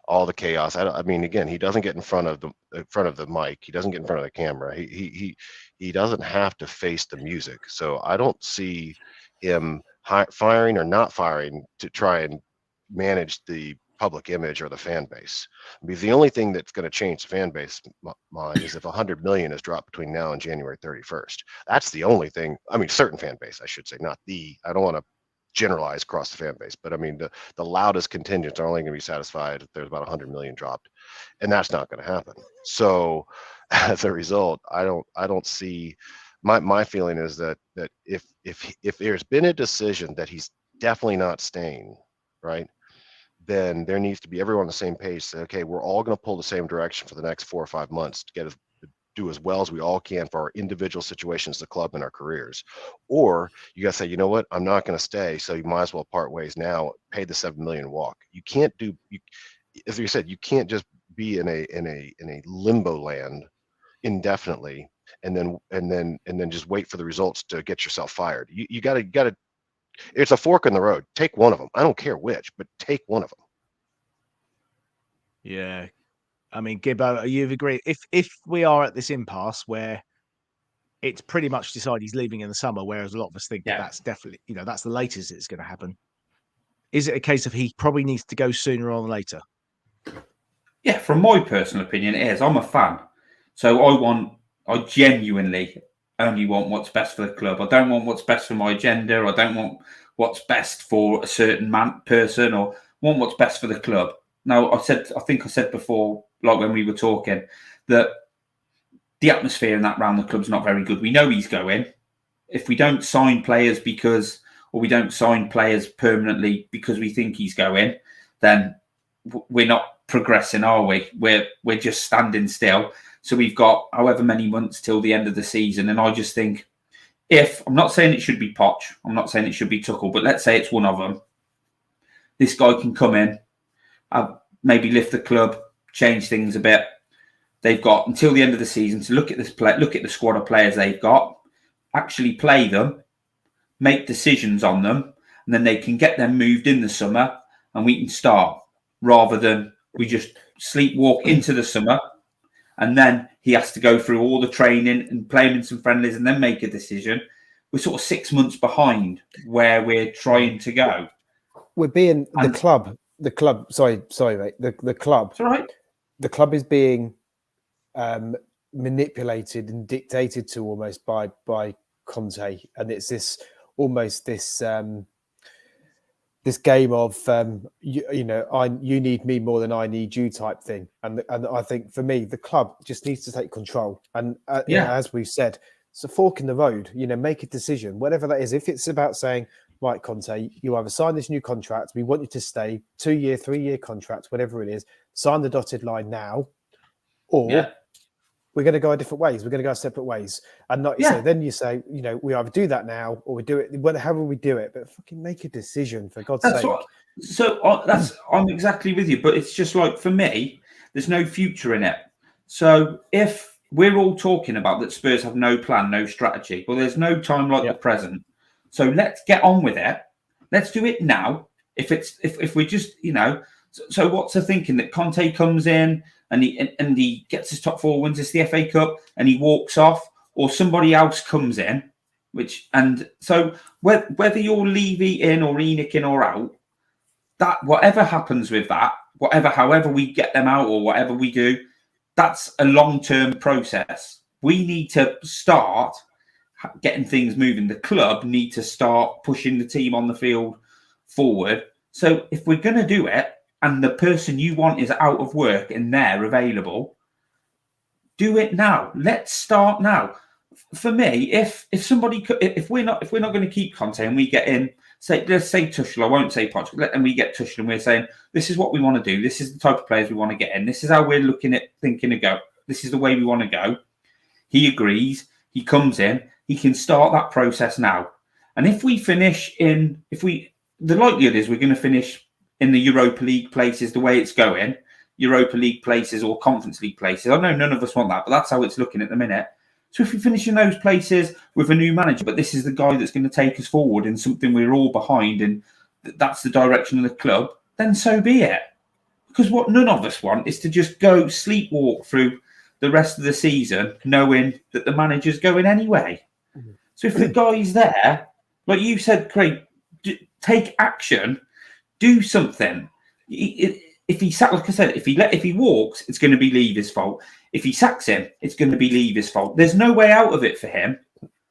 Speaker 4: all the chaos. I mean, again, he doesn't get in front of the mic. He doesn't get in front of the camera. He doesn't have to face the music. So I don't see him firing or not firing to try and manage the public image or the fan base. Because the only thing that's going to change the fan base mind is if 100 million is dropped between now and January 31st. That's the only thing. I mean, certain fan base, I should say, not the. I don't want to generalize across the fan base, but I mean, the loudest contingents are only going to be satisfied if there's about 100 million dropped, and that's not going to happen. So as a result, I don't see. My feeling is that if there's been a decision that he's definitely not staying, right, then there needs to be everyone on the same page. Say, okay, we're all going to pull the same direction for the next 4 or 5 months to do as well as we all can for our individual situations, the club, and our careers. Or you got to say, you know what, I'm not going to stay, so you might as well part ways now. Pay the 7 million, walk. You can't as you said, you can't just be in a limbo land indefinitely and then just wait for the results to get yourself fired. You got to. It's a fork in the road. Take one of them. I don't care which, but take one of them.
Speaker 1: Yeah. I mean, Gibbo, you've agreed. If we are at this impasse where it's pretty much decided he's leaving in the summer, whereas a lot of us think that that's definitely, that's the latest it's going to happen. Is it a case of he probably needs to go sooner rather than later?
Speaker 3: Yeah, from my personal opinion, it is. I'm a fan. So I genuinely only want what's best for the club. I don't want what's best for my agenda. I don't want what's best for a certain person, or want what's best for the club. Now, I think I said before, like when we were talking, that the atmosphere in that round the club's not very good. We know he's going. If we don't sign players or we don't sign players permanently because we think he's going, then we're not progressing, are we? We're just standing still. So we've got however many months till the end of the season. And I just think, I'm not saying it should be Poch, I'm not saying it should be Tuchel, but let's say it's one of them. This guy can come in, maybe lift the club, change things a bit. They've got until the end of the season to look at the squad of players they've got, actually play them, make decisions on them, and then they can get them moved in the summer and we can start, rather than we just sleepwalk into the summer and then he has to go through all the training and play him in some friendlies and then make a decision. We're sort of 6 months behind where we're trying to go.
Speaker 2: We're being the club. Sorry, mate. The club.
Speaker 3: It's all right.
Speaker 2: The club is being manipulated and dictated to almost by Conte, and it's this game of you need me more than I need you type thing, and I think for me the club just needs to take control, and as we've said, it's a fork in the road. Make a decision, whatever that is. If it's about saying, right, Conte, you either sign this new contract, we want you to stay 2-year, 3-year contract, whatever it is, sign the dotted line now, or we're going to go our different ways. We're going to go our separate ways. And not say, then you say, we either do that now or we do it, however we do it, but fucking make a decision for God's sake.
Speaker 3: I'm exactly with you, but it's just like, for me, there's no future in it. So if we're all talking about that Spurs have no plan, no strategy, well, there's no time like the present. So let's get on with it. Let's do it now. If we're just, so what's the thinking that Conte comes in and he gets his top 4, wins us the FA Cup, and he walks off, or somebody else comes in, so whether you're Levy in or Enic in or out, that whatever happens with that, however we get them out or whatever we do, that's a long-term process. We need to start getting things moving. The club need to start pushing the team on the field forward. So if we're going to do it, and the person you want is out of work and they're available, do it now. Let's start now. For me, if we're not going to keep Conte and we get in, let's say Tuchel, I won't say Poch, and we get Tuchel and we're saying this is what we want to do, this is the type of players we want to get in, this is how we're thinking to go, this is the way we want to go. He agrees, he comes in, he can start that process now. And if we finish the likelihood is we're going to finish in the Europa League places the way it's going, Europa League places or Conference League places. I know none of us want that, but that's how it's looking at the minute. So if we finish in those places with a new manager, but this is the guy that's going to take us forward in something we're all behind and that's the direction of the club, then so be it. Because what none of us want is to just go sleepwalk through the rest of the season knowing that the manager's going anyway. So if the guy's there, like you said, Craig, take action, do something. If he like I said, if he walks, it's going to be Levy's fault. If he sacks him, it's going to be Levy's fault. There's no way out of it for him.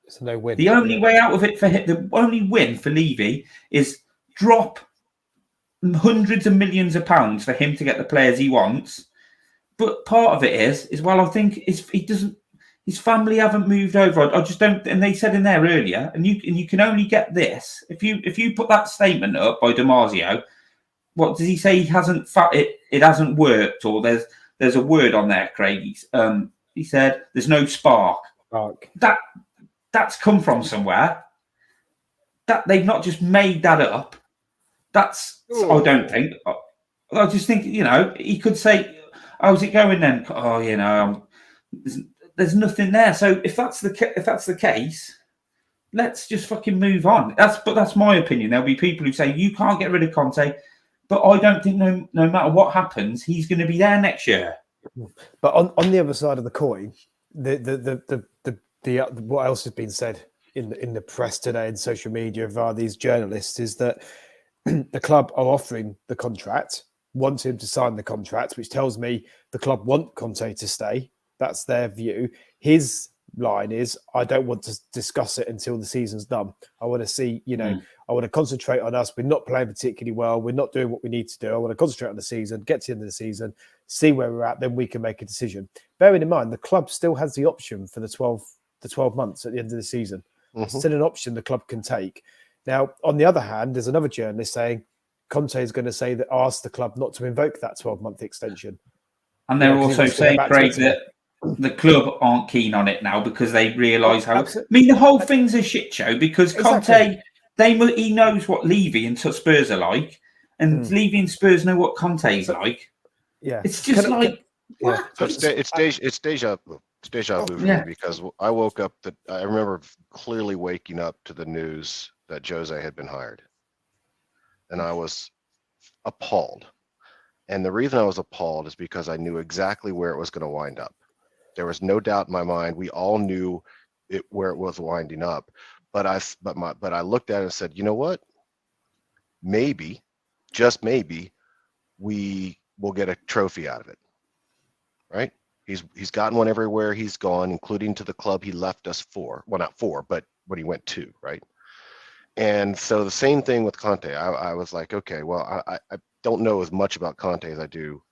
Speaker 2: It's no win.
Speaker 3: The only way out of it for him, the only win for Levy is drop hundreds of millions of pounds for him to get the players he wants. But part of it is well, I think his family haven't moved over. I just don't. And they said in there earlier, and you can only get this if you put that statement up by Marzio. What does he say? He hasn't. It hasn't worked, or there's a word on there, Craig. He said there's no spark. That's come from somewhere. That they've not just made that up. That's I don't think. I just think he could say, "How's it going then?" Oh, there's nothing there. So if that's the case, let's just fucking move on. That's my opinion. There'll be people who say you can't get rid of Conte. But I don't think no matter what happens, he's going to be there next year.
Speaker 2: But on the other side of the coin, the what else has been said in the press today and social media via these journalists is that the club are offering the contract, want him to sign the contract, which tells me the club want Conte to stay. That's their view. His line is, I don't want to discuss it until the season's done. I want to see, I want to concentrate on us. We're not playing particularly well. We're not doing what we need to do. I want to concentrate on the season, get to the end of the season, see where we're at, then we can make a decision. Bearing in mind, the club still has the option for the 12 months at the end of the season. It's still an option the club can take. Now, on the other hand, there's another journalist saying Conte is going to say that ask the club not to invoke that 12-month extension.
Speaker 3: And they're also saying, Craig, that the club aren't keen on it now because they realise how. Absolutely. I mean, the whole thing's a shit show because Conte, he knows what Levy and Spurs are like, and Levy and Spurs know what Conte's like.
Speaker 2: Yeah,
Speaker 3: it's just what?
Speaker 4: So it's deja vu for me because I woke up. I remember clearly waking up to the news that Jose had been hired, and I was appalled. And the reason I was appalled is because I knew exactly where it was going to wind up. There was no doubt in my mind. We all knew where it was winding up. But I looked at it and said, you know what? Maybe, just maybe, we will get a trophy out of it. Right? He's gotten one everywhere he's gone, including to the club he left us for. Well, not for, but when he went to, right? And so the same thing with Conte. I was like, okay, well, I don't know as much about Conte as I do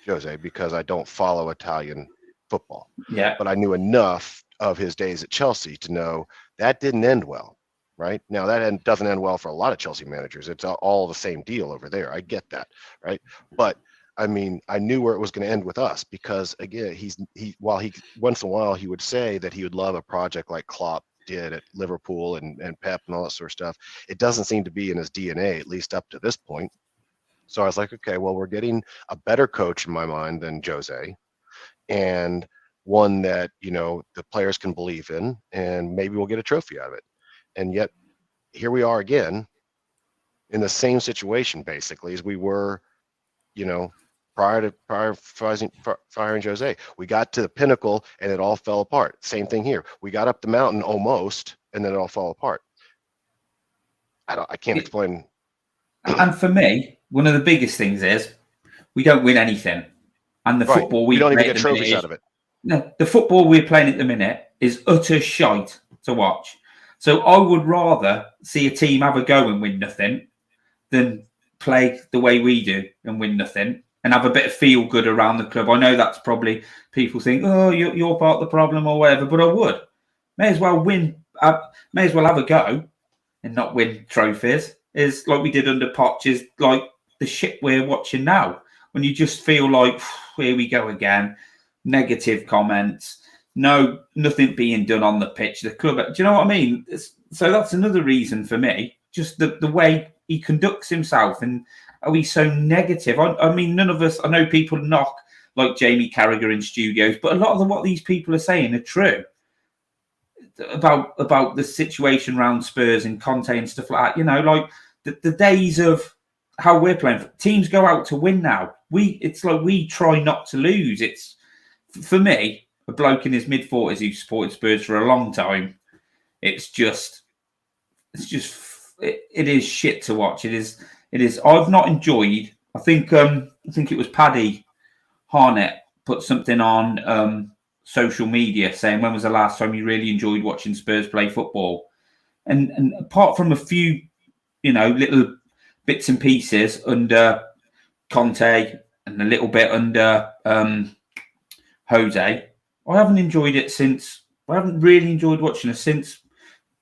Speaker 4: Jose because I don't follow Italian football.
Speaker 3: Yeah.
Speaker 4: But I knew enough of his days at Chelsea to know that didn't end well, right? Now that doesn't end well for a lot of Chelsea managers. It's all the same deal over there. I get that, right? But I mean, I knew where it was going to end with us because again, while he once in a while he would say that he would love a project like Klopp did at Liverpool and Pep and all that sort of stuff. It doesn't seem to be in his DNA, at least up to this point. So I was like, okay, well, we're getting a better coach in my mind than Jose. And one that, the players can believe in, and maybe we'll get a trophy out of it. And yet here we are again in the same situation, basically, as we were, prior to firing Jose. We got to the pinnacle and it all fell apart. Same thing here. We got up the mountain almost, and then it all fell apart. I can't explain.
Speaker 3: And for me, one of the biggest things is we don't win anything. And the football we
Speaker 4: don't even get trophies out of it.
Speaker 3: No, the football we're playing at the minute is utter shite to watch. So I would rather see a team have a go and win nothing than play the way we do and win nothing and have a bit of feel good around the club. I know that's probably people think, oh, you're part of the problem or whatever, but I would. May as well win. May as well have a go and not win trophies. Is like we did under Poch, is like the shit we're watching now. When you just feel like, here we go again, negative comments, nothing being done on the pitch. The club, do you know what I mean? So that's another reason for me. Just the way he conducts himself and are we so negative? I mean, none of us. I know people knock like Jamie Carragher in studios, but a lot of what these people are saying are true about the situation around Spurs and Conte and stuff like that. You know, like the days of how we're playing. Teams go out to win now. It's like we try not to lose. It's for me, a bloke in his mid-40s who supported Spurs for a long time. It is shit to watch. It is. I've not enjoyed. I think it was Paddy Harnett put something on social media saying, when was the last time you really enjoyed watching Spurs play football? And apart from a few, little bits and pieces under Conte and a little bit under Jose, I haven't enjoyed it since. I haven't really enjoyed watching it since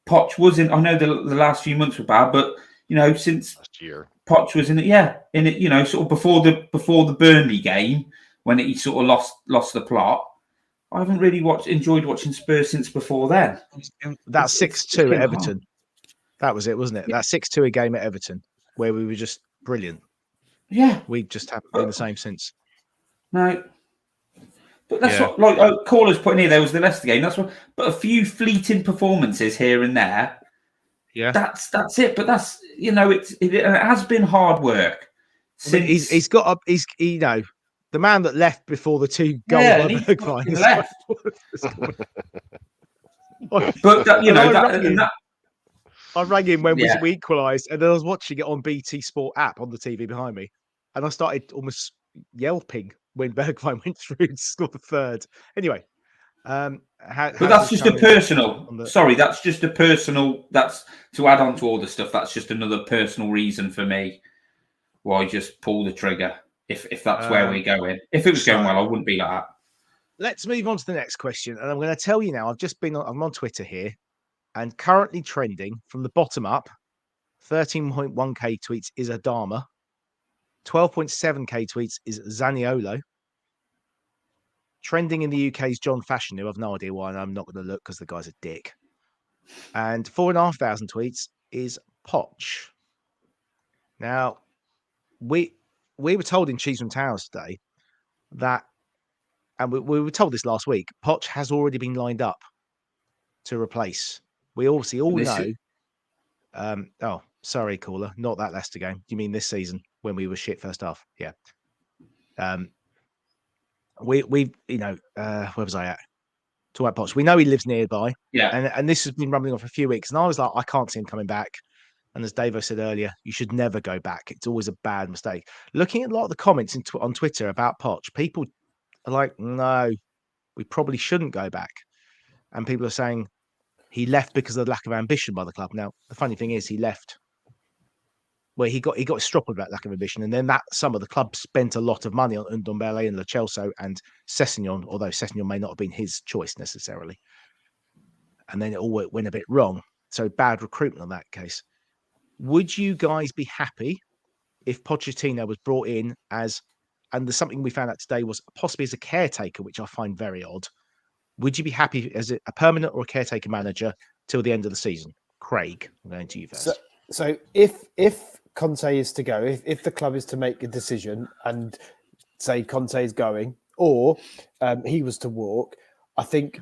Speaker 3: Poch was in. I know the last few months were bad, but since
Speaker 4: last year
Speaker 3: Poch was in it, sort of before the Burnley game when he sort of lost the plot. I haven't really enjoyed watching Spurs since before then.
Speaker 1: That 6-2 at Everton. That was it, wasn't it? Yeah. That 6-2 game at Everton where we were just brilliant.
Speaker 3: Yeah.
Speaker 1: We just haven't been the same since.
Speaker 3: No. But that's what, like, callers putting here, there was the Leicester game. That's what, but a few fleeting performances here and there.
Speaker 1: Yeah.
Speaker 3: That's it. But that's, it has been hard work.
Speaker 1: Since... He's got up, the man that left before the two goals by Bergwijn left.
Speaker 3: But
Speaker 1: I rang him when we equalised, and then I was watching it on BT Sport app on the TV behind me, and I started almost yelping when Bergwijn went through and scored the third. Anyway,
Speaker 3: but that's just a personal. Sorry, that's just a personal. That's to add on to all the stuff. That's just another personal reason for me why I just pull the trigger. If that's where we're going. If it was going well, I wouldn't be like that.
Speaker 1: Let's move on to the next question. And I'm going to tell you now, I'm on Twitter here and currently trending from the bottom up, 13.1k tweets is Adama. 12.7k tweets is Zaniolo. Trending in the UK is John Fashion, who I've no idea why, and I'm not going to look because the guy's a dick. And 4,500 tweets is Poch. Now, we were told in Cheeseman Towers today that, and we were told this last week, Poch has already been lined up to replace. We obviously all know. Sorry, caller, not that Leicester game. You mean this season when we were shit first half? Yeah. Where was I at? Talking about Poch. We know he lives nearby.
Speaker 3: Yeah.
Speaker 1: And this has been rumbling on for a few weeks. And I was like, I can't see him coming back. And as Davo said earlier, you should never go back. It's always a bad mistake. Looking at a lot of the comments on Twitter about Poch, people are like, no, we probably shouldn't go back. And people are saying he left because of the lack of ambition by the club. Now, the funny thing is he left where he got struck with that lack of ambition. And then that summer, the club spent a lot of money on Ndombele and Lo Celso and Sessegnon, although Sessegnon may not have been his choice necessarily. And then it all went a bit wrong. So bad recruitment on that case. Would you guys be happy if Pochettino was brought in and there's something we found out today was possibly as a caretaker, which I find very odd. Would you be happy as a permanent or a caretaker manager till the end of the season? Craig, I'm going to you first.
Speaker 2: So if Conte is to go, if the club is to make a decision and say Conte is going or he was to walk, I think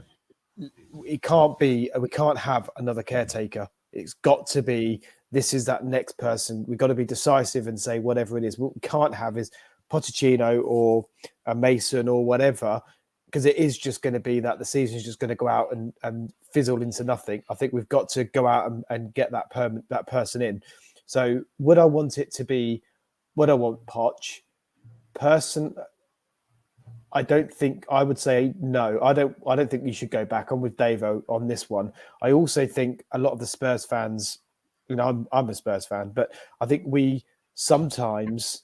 Speaker 2: we can't have another caretaker. It's got to be, this is that next person. We've got to be decisive and say whatever it is. What we can't have is Pochettino or a Mason or whatever, because it is just going to be that the season is just going to go out and fizzle into nothing. I think we've got to go out and get that person in. So would I want it to be, would I want Poch? I don't think, I would say no. I don't think you should go back. I'm with Davo on this one. I also think a lot of the Spurs fans, I'm a Spurs fan, but I think we sometimes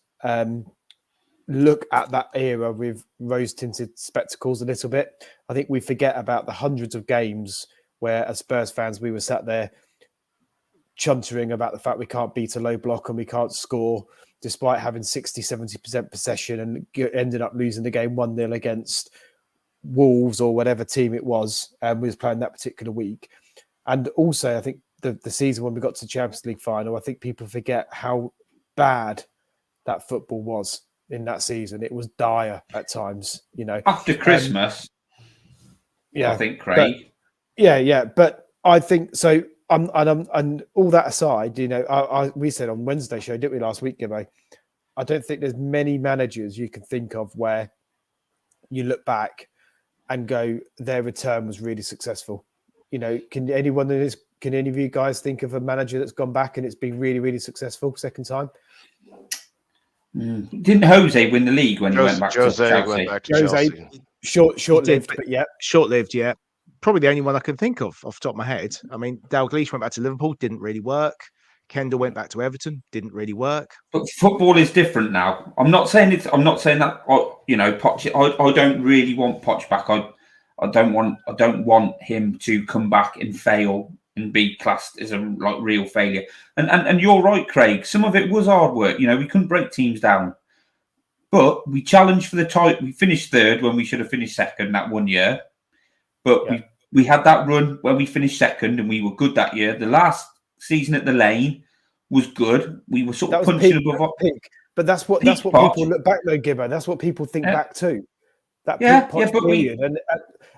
Speaker 2: look at that era with rose-tinted spectacles a little bit. I think we forget about the hundreds of games where, as Spurs fans, we were sat there chuntering about the fact we can't beat a low block and we can't score, despite having 60, 70% possession and ended up losing the game 1-0 against Wolves or whatever team it was we was playing that particular week. And also, I think the season when we got to the Champions League final, I think people forget how bad that football was in that season. It was dire at times,
Speaker 3: After Christmas, I think, Craig.
Speaker 2: But I think so. And all that aside, we said on Wednesday show, didn't we, last week, Gibbo? I don't think there's many managers you can think of where you look back and go, their return was really successful. Can any of you guys think of a manager that's gone back and it's been really, really successful second time?
Speaker 3: Didn't Jose win the league when he went back to Chelsea?
Speaker 4: Went back to Chelsea.
Speaker 2: Short-lived, but yeah.
Speaker 1: Short-lived, yeah. Probably the only one I can think of off the top of my head. I mean, Dalglish went back to Liverpool, didn't really work. Kendall went back to Everton, didn't really work.
Speaker 3: But football is different now. I'm not saying that. Poch. I don't really want Poch back. I don't want him to come back and fail and be classed as a real failure. And you're right, Craig. Some of it was hard work. We couldn't break teams down, but we challenged for the title. We finished third when we should have finished second that one year. But we had that run where we finished second and we were good that year. The last season at the Lane was good. We were sort of punching above our
Speaker 2: peak. But that's what people look back though, Gibbo. That's what people think back to. That peak Poch period.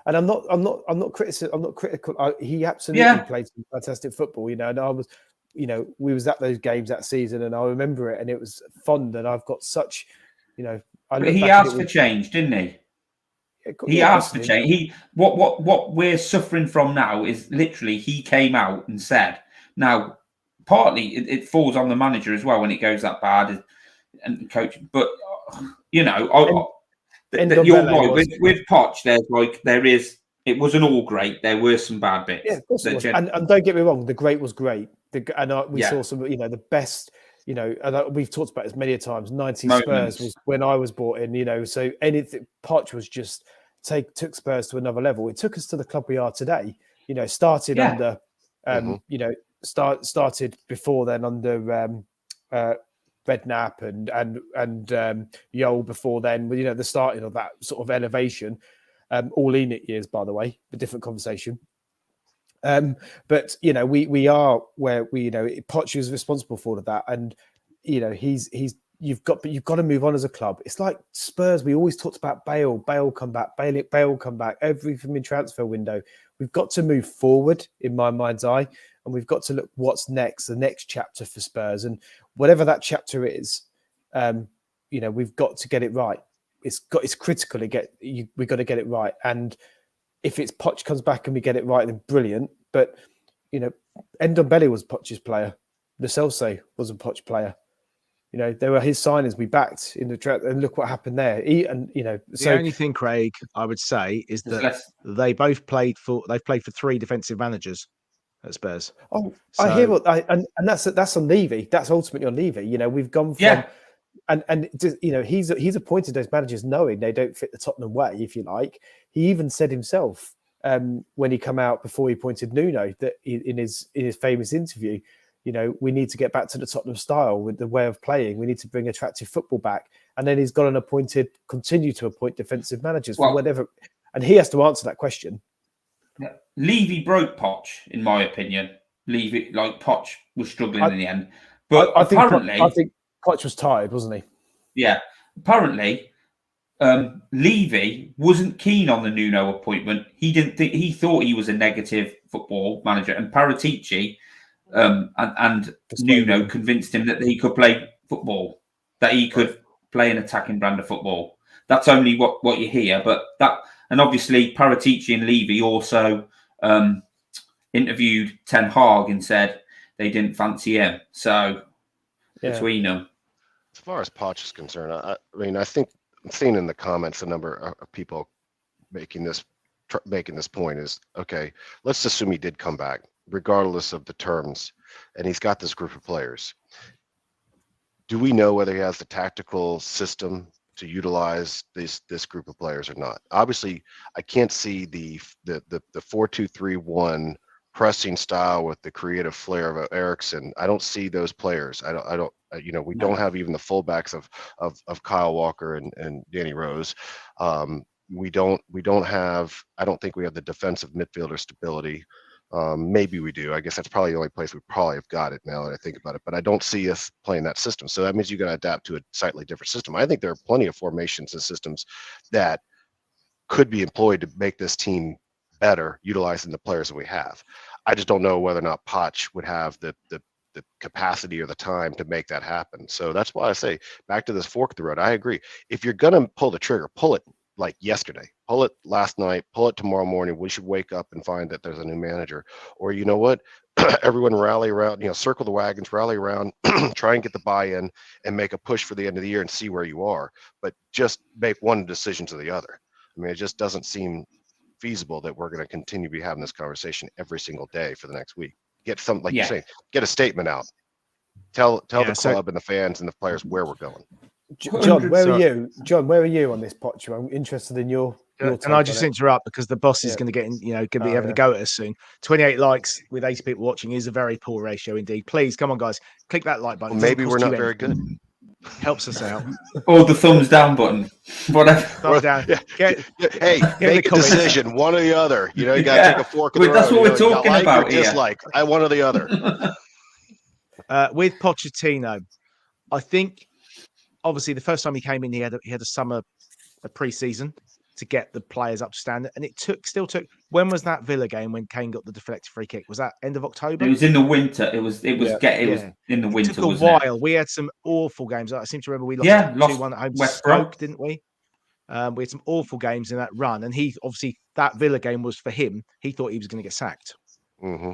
Speaker 2: And I'm not critical. He absolutely played some fantastic football, and I was, we was at those games that season and I remember it and it was fun, and I've got such,
Speaker 3: But he asked for change, didn't he? He asked for change. What we're suffering from now is literally he came out and said. Now, partly it falls on the manager as well when it goes that bad and coaching. But you're right with Poch. It wasn't all great. There were some bad bits.
Speaker 2: Yeah, of course it was. And don't get me wrong, the great was great. We saw some, the best. And we've talked about this many times. 90 Spurs was when I was brought in. So anything Poch was just took Spurs to another level. It took us to the club we are today. Started under, started before then under Redknapp and Yole before then. The starting of that sort of elevation. All Enic years, by the way, a different conversation. But we are where Poch is responsible for all of that, and you've got to move on as a club. It's like Spurs. We always talked about Bale come back, Bale come back. Everything in transfer window. We've got to move forward in my mind's eye, and we've got to look what's next, the next chapter for Spurs, and whatever that chapter is, we've got to get it right. It's critical to we've got to get it right, and if it's Poch comes back and we get it right, then brilliant. But Ndombele was Poch's player. Lo Celso was a Poch player. They were his signings we backed in the draft, and look what happened there. The
Speaker 1: only thing, Craig, I would say is that they both played for 3 defensive managers at Spurs.
Speaker 2: Oh, so, I hear and that's on Levy. That's ultimately on Levy. We've gone from. And he's appointed those managers knowing they don't fit the Tottenham way, if you like. He even said himself when he come out before he appointed Nuno that in his famous interview, we need to get back to the Tottenham style with the way of playing. We need to bring attractive football back. And then he's got continue to appoint defensive managers for whatever. And he has to answer that question.
Speaker 3: Levy broke Poch, in my opinion. Levy, Poch was struggling in the end. But I
Speaker 2: think Poch was tired, wasn't he?
Speaker 3: Yeah. Apparently, Levy wasn't keen on the Nuno appointment. He thought he was a negative football manager, and Paratici and Nuno convinced him that he could play football, that he could play an attacking brand of football. That's only what you hear, and obviously Paratici and Levy also interviewed Ten Hag and said they didn't fancy him. So between them.
Speaker 4: As far as Poch is concerned, I think I'm seeing in the comments a number of people making this point is, okay, let's assume he did come back, regardless of the terms, and he's got this group of players. do we know whether he has the tactical system to utilize this group of players or not? Obviously, I can't see the 4-2-3-1 pressing style with the creative flair of Eriksson. I don't see those players. I don't. We don't have even the fullbacks of Kyle Walker and Danny Rose. We don't have. I don't think we have the defensive midfielder stability. Maybe we do. I guess that's probably the only place we probably have got it now that I think about it. But I don't see us playing that system. So that means you got to adapt to a slightly different system. I think there are plenty of formations and systems that could be employed to make this team better, utilizing the players that we have. I just don't know whether or not Poch would have the capacity or the time to make that happen. So that's why I say back to this fork of the road. I agree. If you're gonna pull the trigger, pull it like yesterday, pull it last night, pull it tomorrow morning. We should wake up and find that there's a new manager. Or you know what? Everyone rally around, circle the wagons, rally around, try and get the buy-in and make a push for the end of the year and see where you are. But just make one decision to the other. I mean, it just doesn't seem feasible that we're going to continue to be having this conversation every single day for the next week. Get some, like you're saying, get a statement out. Tell the club and the fans and the players where we're going.
Speaker 2: John, where are you? John, where are you on this, Poch? I'm interested in your
Speaker 1: and I just interrupt because the boss is going to get in, going to be having a go at us soon. 28 likes with 80 people watching is a very poor ratio indeed. Please, come on, guys, click that like button.
Speaker 4: Well, maybe we're not very good.
Speaker 1: Helps us out.
Speaker 3: Or the thumbs down button. Whatever.
Speaker 1: Thumbs down.
Speaker 4: Hey, make a decision, one or the other. You got to take a fork of the road.
Speaker 3: That's what we're talking about here.
Speaker 4: Dislike. I one or the other.
Speaker 1: With Pochettino, I think obviously the first time he came in, he had a pre-season to get the players up to standard, and it still took. When was that Villa game when Kane got the deflected free kick? Was that end of October?
Speaker 3: It was in the winter. It was in the winter.
Speaker 1: It took a while. We had some awful games. I seem to remember we lost 2-1 at home to Stoke, didn't we? We had some awful games in that run, and he obviously that Villa game was for him. He thought he was going to get sacked.
Speaker 4: Mm-hmm.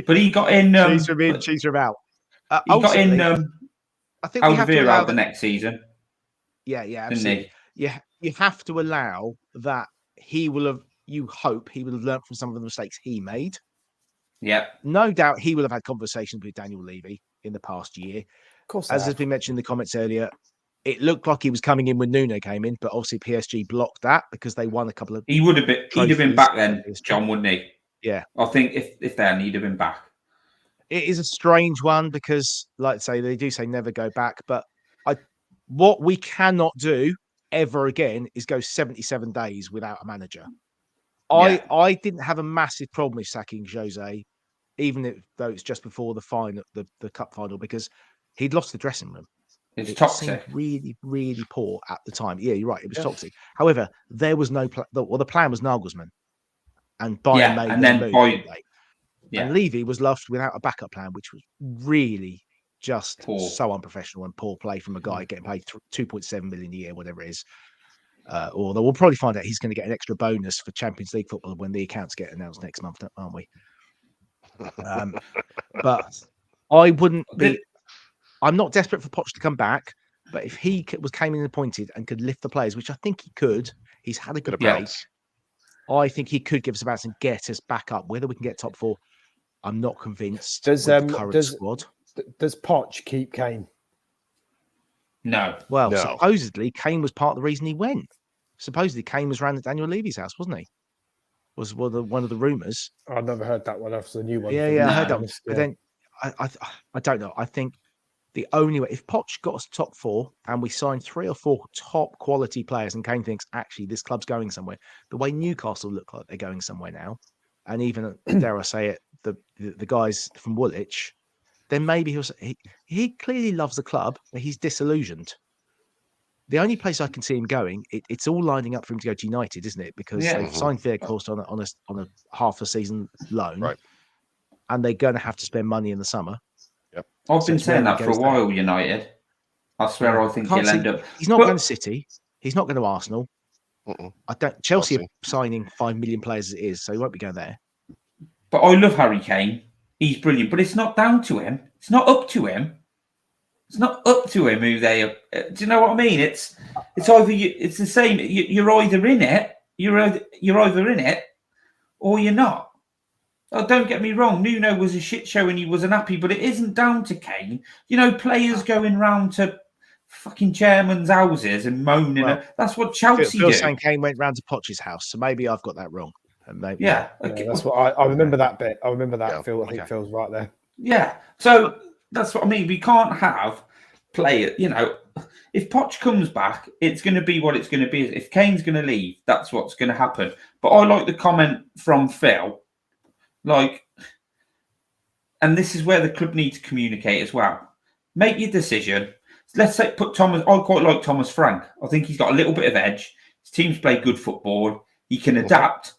Speaker 3: But he got in.
Speaker 1: Cheese from in, cheese from out.
Speaker 3: He got in.
Speaker 1: I think we have to allow
Speaker 3: the next season.
Speaker 1: Yeah, absolutely. You have to allow that he will have. You hope he will have learned from some of the mistakes he made.
Speaker 3: Yeah,
Speaker 1: no doubt he will have had conversations with Daniel Levy in the past year.
Speaker 2: Of course,
Speaker 1: as has been mentioned in the comments earlier, it looked like he was coming in when Nuno came in, but obviously PSG blocked that because they won a couple of.
Speaker 3: He'd have been back then, John, wouldn't he?
Speaker 1: Yeah,
Speaker 3: I think if then he'd have been back.
Speaker 1: It is a strange one because, like I say, they do say never go back, but what we cannot do ever again is go 77 days without a manager. I didn't have a massive problem with sacking Jose, even though it's just before the final, the cup final, because he'd lost the dressing room.
Speaker 3: It's toxic.
Speaker 1: Really, really poor at the time. Yeah, you're right. It was toxic. However, there was no the plan was Nagelsmann, and Bayern made
Speaker 3: and then
Speaker 1: move. And Levy was left without a backup plan, which was really just so unprofessional and poor play from a guy getting paid 2.7 million a year, whatever it is. Although we'll probably find out he's going to get an extra bonus for Champions League football when the accounts get announced next month, aren't we? But I wouldn't be. I'm not desperate for Poch to come back, but if he came in appointed and could lift the players, which I think he could, he's had a good break. I think he could give us a bounce and get us back up. Whether we can get top four, I'm not convinced. Does the current squad?
Speaker 2: Does Poch keep Kane?
Speaker 3: No.
Speaker 1: Well, supposedly Kane was part of the reason he went. Supposedly Kane was round at Daniel Levy's house, wasn't he? Was one of the rumours.
Speaker 2: I've never heard that one. That's a new one.
Speaker 1: Yeah, I heard that one. But then I don't know. I think the only way, if Poch got us top four and we signed 3 or 4 top quality players, and Kane thinks actually this club's going somewhere, the way Newcastle look like they're going somewhere now, and even dare I say it, the guys from Woolwich, then maybe he clearly loves the club, but he's disillusioned. The only place I can see him going, it's all lining up for him to go to United, isn't it? Because they've signed Weghorst on a half a season loan,
Speaker 4: right?
Speaker 1: And they're going to have to spend money in the summer.
Speaker 4: Yep.
Speaker 3: I've been saying that for a while. United, I swear, I think he'll end up.
Speaker 1: He's not going to City. He's not going to Arsenal. I don't. Chelsea are signing 5 million players as it is, so he won't be going there.
Speaker 3: But I love Harry Kane. He's brilliant, but it's not down to him. It's not up to him. It's not up to him who they are. Do you know what I mean? It's either it's the same. You're either in it. You're either in it, or you're not. Oh, don't get me wrong. Nuno was a shit show and he was unhappy, but it isn't down to Kane. Players going round to fucking chairman's houses and moaning.
Speaker 1: Well,
Speaker 3: That's what Chelsea
Speaker 1: Phil's
Speaker 3: do.
Speaker 1: saying Kane went round to Poch's house, so maybe I've got that wrong. And maybe,
Speaker 3: Yeah.
Speaker 2: Yeah,
Speaker 3: Okay.
Speaker 2: that's what I remember that bit. I remember that,
Speaker 4: Yeah.
Speaker 2: Phil. I think
Speaker 1: Okay.
Speaker 2: Phil's right there.
Speaker 3: Yeah. So that's what I mean. We can't have players, if Poch comes back, it's going to be what it's going to be. If Kane's going to leave, that's what's going to happen. But I like the comment from Phil, and this is where the club needs to communicate as well. Make your decision. Let's say put Thomas. I quite like Thomas Frank. I think he's got a little bit of edge. His teams play good football. He can adapt,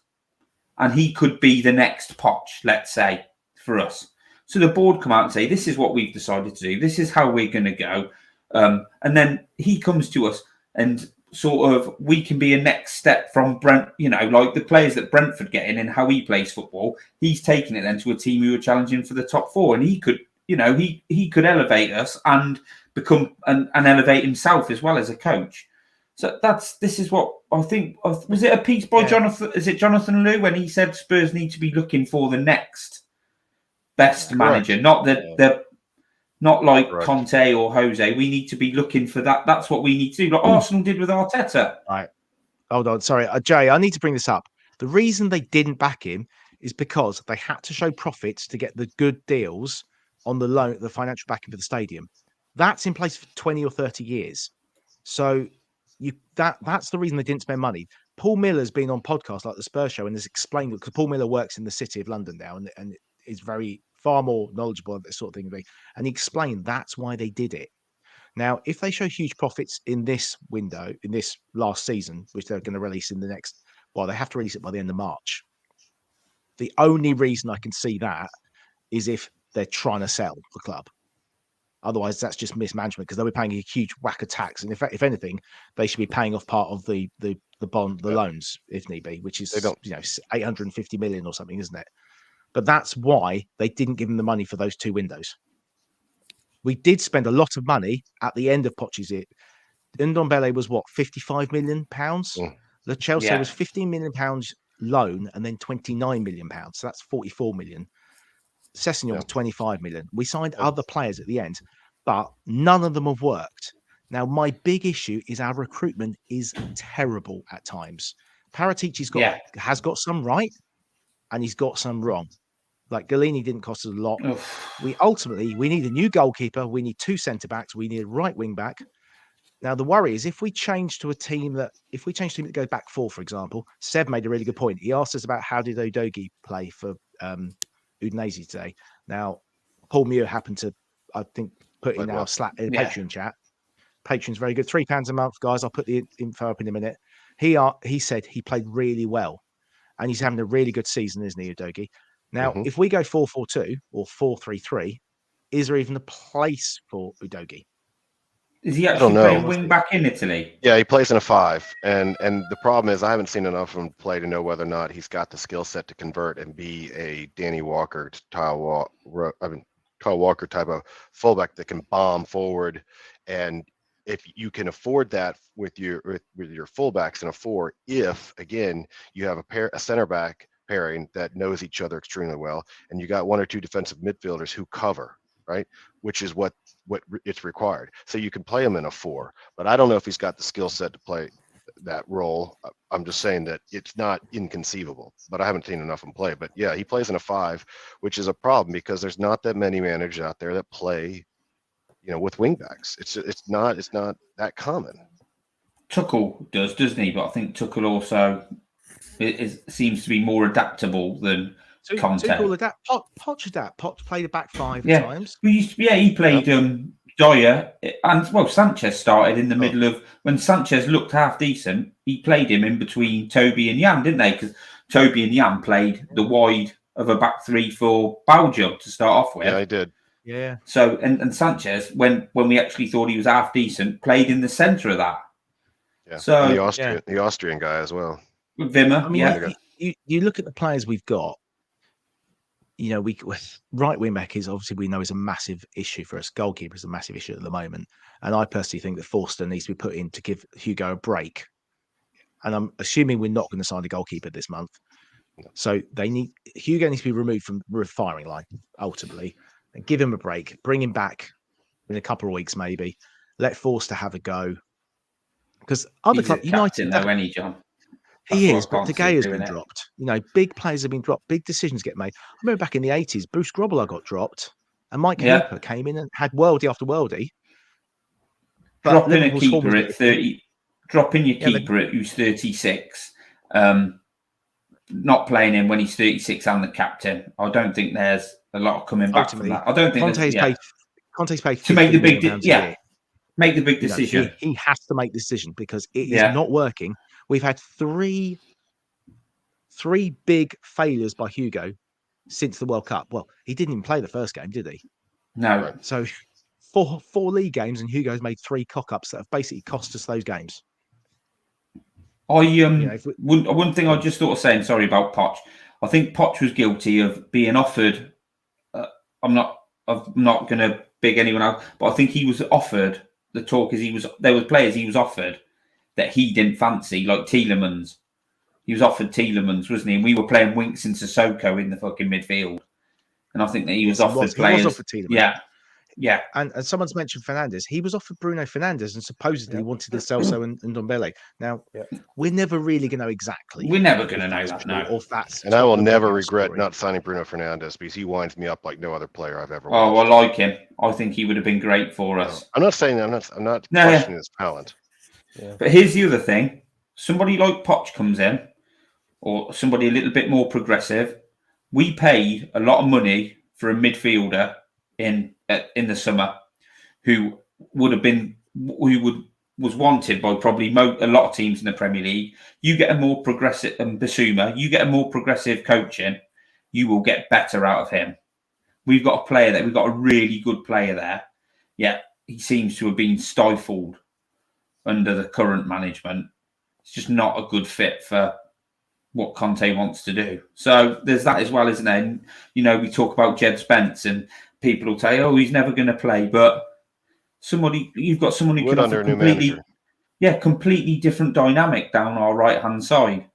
Speaker 3: and he could be the next Poch, let's say, for us. So the board come out and say, this is what we've decided to do. This is how we're going to go. And then he comes to us and sort of we can be a next step from Brent, like the players that Brentford get in and how he plays football. He's taking it then to a team who are challenging for the top four. And he could, he could elevate us and become and elevate himself as well as a coach. So this is what I think. Was it a piece by Jonathan? Is it Jonathan Liu when he said Spurs need to be looking for the next best manager, not not like Conte or Jose. We need to be looking for that. That's what we need to do, like Arsenal did with Arteta.
Speaker 1: Right. Hold on. Sorry, Jay, I need to bring this up. The reason they didn't back him is because they had to show profits to get the good deals on the loan, the financial backing for the stadium. That's in place for 20 or 30 years. So that's the reason they didn't spend money. Paul Miller's been on podcasts like the Spurs Show and has explained it because Paul Miller works in the City of London now and is far more knowledgeable of this sort of thing. And he explained that's why they did it. Now, if they show huge profits in this window, in this last season, which they're going to release in the next, they have to release it by the end of March. The only reason I can see that is if they're trying to sell the club. Otherwise, that's just mismanagement because they'll be paying a huge whack of tax. And if anything, they should be paying off part of the bond, the loans, if need be, which is 850 million or something, isn't it? But that's why they didn't give them the money for those two windows. We did spend a lot of money at the end of Poch's year. Ndombele was what, £55 million? The Chelsea was £15 million loan and then £29 million. So that's £44 million. Sessegnon was £25 million. We signed other players at the end, but none of them have worked. Now, my big issue is our recruitment is terrible at times. Paratici's has got some right and he's got some wrong. Like Galini didn't cost us a lot. We need a new goalkeeper. We need two centre backs. We need a right wing back. Now the worry is if we change to a team that goes back four, for example. Seb made a really good point. He asked us about how did Udogie play for Udinese today. Now Paul Muir happened to, I think, put in our Patreon chat. Patreon's very good. £3 a month, guys. I'll put the info up in a minute. He said he played really well, and he's having a really good season, isn't he, Udogie? Now, if we go 4-4-2 or 4-3-3, is there even a place for Udogie?
Speaker 3: Is he actually playing wing back in Italy?
Speaker 4: Yeah, he plays in a 5. And the problem is I haven't seen enough of him play to know whether or not he's got the skill set to convert and be a Danny Walker, Kyle Walker type of fullback that can bomb forward. And if you can afford that with your fullbacks in a 4, if again you have a center back pairing that knows each other extremely well, and you got one or two defensive midfielders who cover, right? Which is what it's required. So you can play him in a 4, but I don't know if he's got the skill set to play that role. I'm just saying that it's not inconceivable, but I haven't seen enough of him play. But yeah, he plays in a 5, which is a problem because there's not that many managers out there that play, with wingbacks. It's not that common.
Speaker 3: Tuchel does, doesn't he? But I think Tuchel also seems to be more adaptable than Conte.
Speaker 1: Poch adapt. Poch played a back 5 at times.
Speaker 3: He played Dyer and Sanchez started in the middle of when Sanchez looked half decent. He played him in between Toby and Jan, didn't they? Because Toby and Jan played the wide of a back 3 for Belgium to start off with.
Speaker 4: Yeah, I did.
Speaker 1: Yeah.
Speaker 3: So and Sanchez, when we actually thought he was half decent, played in the centre of that.
Speaker 4: Yeah.
Speaker 3: So
Speaker 4: and the Austrian guy as well.
Speaker 3: Wimmer.
Speaker 1: I mean, you look at the players we've got. Right wing back is obviously we know is a massive issue for us. Goalkeeper is a massive issue at the moment, and I personally think that Forster needs to be put in to give Hugo a break. And I'm assuming we're not going to sign a goalkeeper this month. So Hugo needs to be removed from the firing line ultimately, and give him a break. Bring him back in a couple of weeks, maybe. Let Forster have a go, because other
Speaker 3: He's a
Speaker 1: club United,
Speaker 3: captain, though, any John. That's
Speaker 1: he
Speaker 3: what
Speaker 1: is,
Speaker 3: I
Speaker 1: but
Speaker 3: can't
Speaker 1: De
Speaker 3: see
Speaker 1: Gea has
Speaker 3: doing
Speaker 1: been
Speaker 3: it.
Speaker 1: dropped. Big players have been dropped. Big decisions get made. I remember back in the 80s, Bruce Grobbelaar got dropped, and Mike
Speaker 3: Yeah.
Speaker 1: Hooper came in and had worldie after worldie. But
Speaker 3: Dropping a
Speaker 1: Liverpool's form was
Speaker 3: keeper at 30, dropping your
Speaker 1: Yeah, they-
Speaker 3: keeper at who's 36, not playing him when he's 36 and the captain. I don't think there's a lot of coming back from
Speaker 1: ultimately,
Speaker 3: that. I don't think
Speaker 1: Conte's
Speaker 3: there's,
Speaker 1: paid
Speaker 3: to make the
Speaker 1: £15
Speaker 3: big,
Speaker 1: million a year.
Speaker 3: make the big decision.
Speaker 1: He has to make the decision because it is
Speaker 3: Yeah.
Speaker 1: not working. We've had three big failures by Hugo since the World Cup. Well, he didn't even play the first game, did he?
Speaker 3: No.
Speaker 4: Right.
Speaker 1: So four league games, and Hugo's made 3 cock-ups that have basically cost us those games.
Speaker 3: One thing I just thought of saying, sorry about Poch. I think Poch was guilty of being offered. I'm not going to big anyone out, but I think he was offered. The talk is there were players he was offered that he didn't fancy, like Tielemans. He was offered Tielemans, wasn't he? And we were playing Winks and Sissoko in the fucking midfield. And I think that he was offered players.
Speaker 1: He was offered Tielemans.
Speaker 3: Yeah.
Speaker 1: And someone's mentioned Fernandes. He was offered Bruno Fernandes and supposedly wanted Lo Celso and Ndombele. Now, we're never really going to know exactly.
Speaker 3: We're never going to know that, no.
Speaker 1: Or that's
Speaker 4: And I will never regret not signing Bruno Fernandes because he winds me up like no other player I've ever watched.
Speaker 3: Oh, I like him. I think he would have been great for us.
Speaker 4: I'm not saying that. I'm not questioning his talent.
Speaker 2: Yeah.
Speaker 3: But here's the other thing. Somebody like Poch comes in, or somebody a little bit more progressive. We paid a lot of money for a midfielder in the summer who was wanted by probably a lot of teams in the Premier League. You get a more progressive Basuma, you get a more progressive coaching, you will get better out of him. We've got a really good player there. Yeah, he seems to have been stifled under the current management. It's just not a good fit for what Conte wants to do. So there's that as well, isn't there? And, we talk about Jed Spence and people will say, oh, he's never going to play. But you've got someone who can offer completely different dynamic down our right-hand side.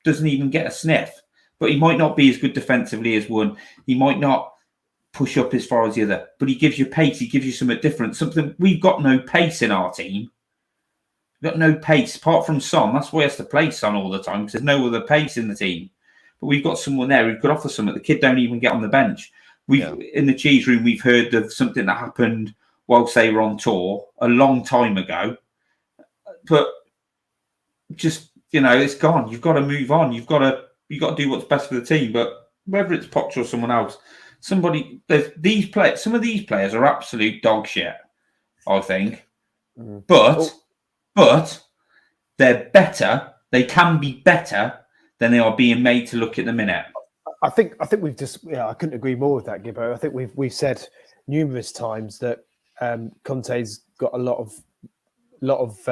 Speaker 3: Doesn't even get a sniff. But he might not be as good defensively as one. He might not push up as far as the other. But he gives you pace. He gives you something different. We've got no pace in our team. We've got no pace apart from Son. That's why he has to play Son all the time because there's no other pace in the team. But we've got someone there who could offer something. The kid don't even get on the bench. In the cheese room, we've heard of something that happened whilst they were on tour a long time ago. But just it's gone. You've got to move on. You've got to do what's best for the team. But whether it's Poch or someone else, some of these players are absolute dog shit, I think. But they're better. They can be better than they are being made to look at the minute.
Speaker 2: I think we've just I couldn't agree more with that, Gibbo. I think we've said numerous times that Conte's got a lot of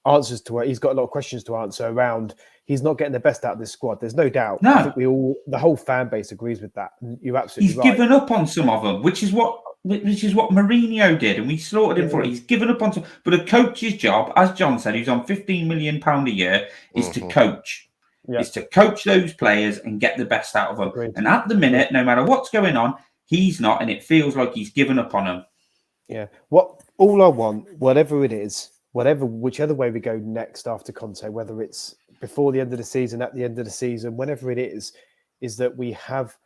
Speaker 2: answers to it. He's got a lot of questions to answer around. He's not getting the best out of this squad. There's no doubt.
Speaker 3: No.
Speaker 2: I think the whole fan base agrees with that. You're absolutely right.
Speaker 3: He's given up on some of them, which is what Mourinho did, and we slaughtered him for it. He's given up on some. But a coach's job, as John said, who's on £15 million a year, is to coach. Yeah. Is to coach those players and get the best out of them.
Speaker 2: Agreed.
Speaker 3: And at the minute, no matter what's going on, he's not, and it feels like he's given up on them.
Speaker 2: Yeah. All I want, whichever way we go next after Conte, whether it's before the end of the season, at the end of the season, whenever it is that we have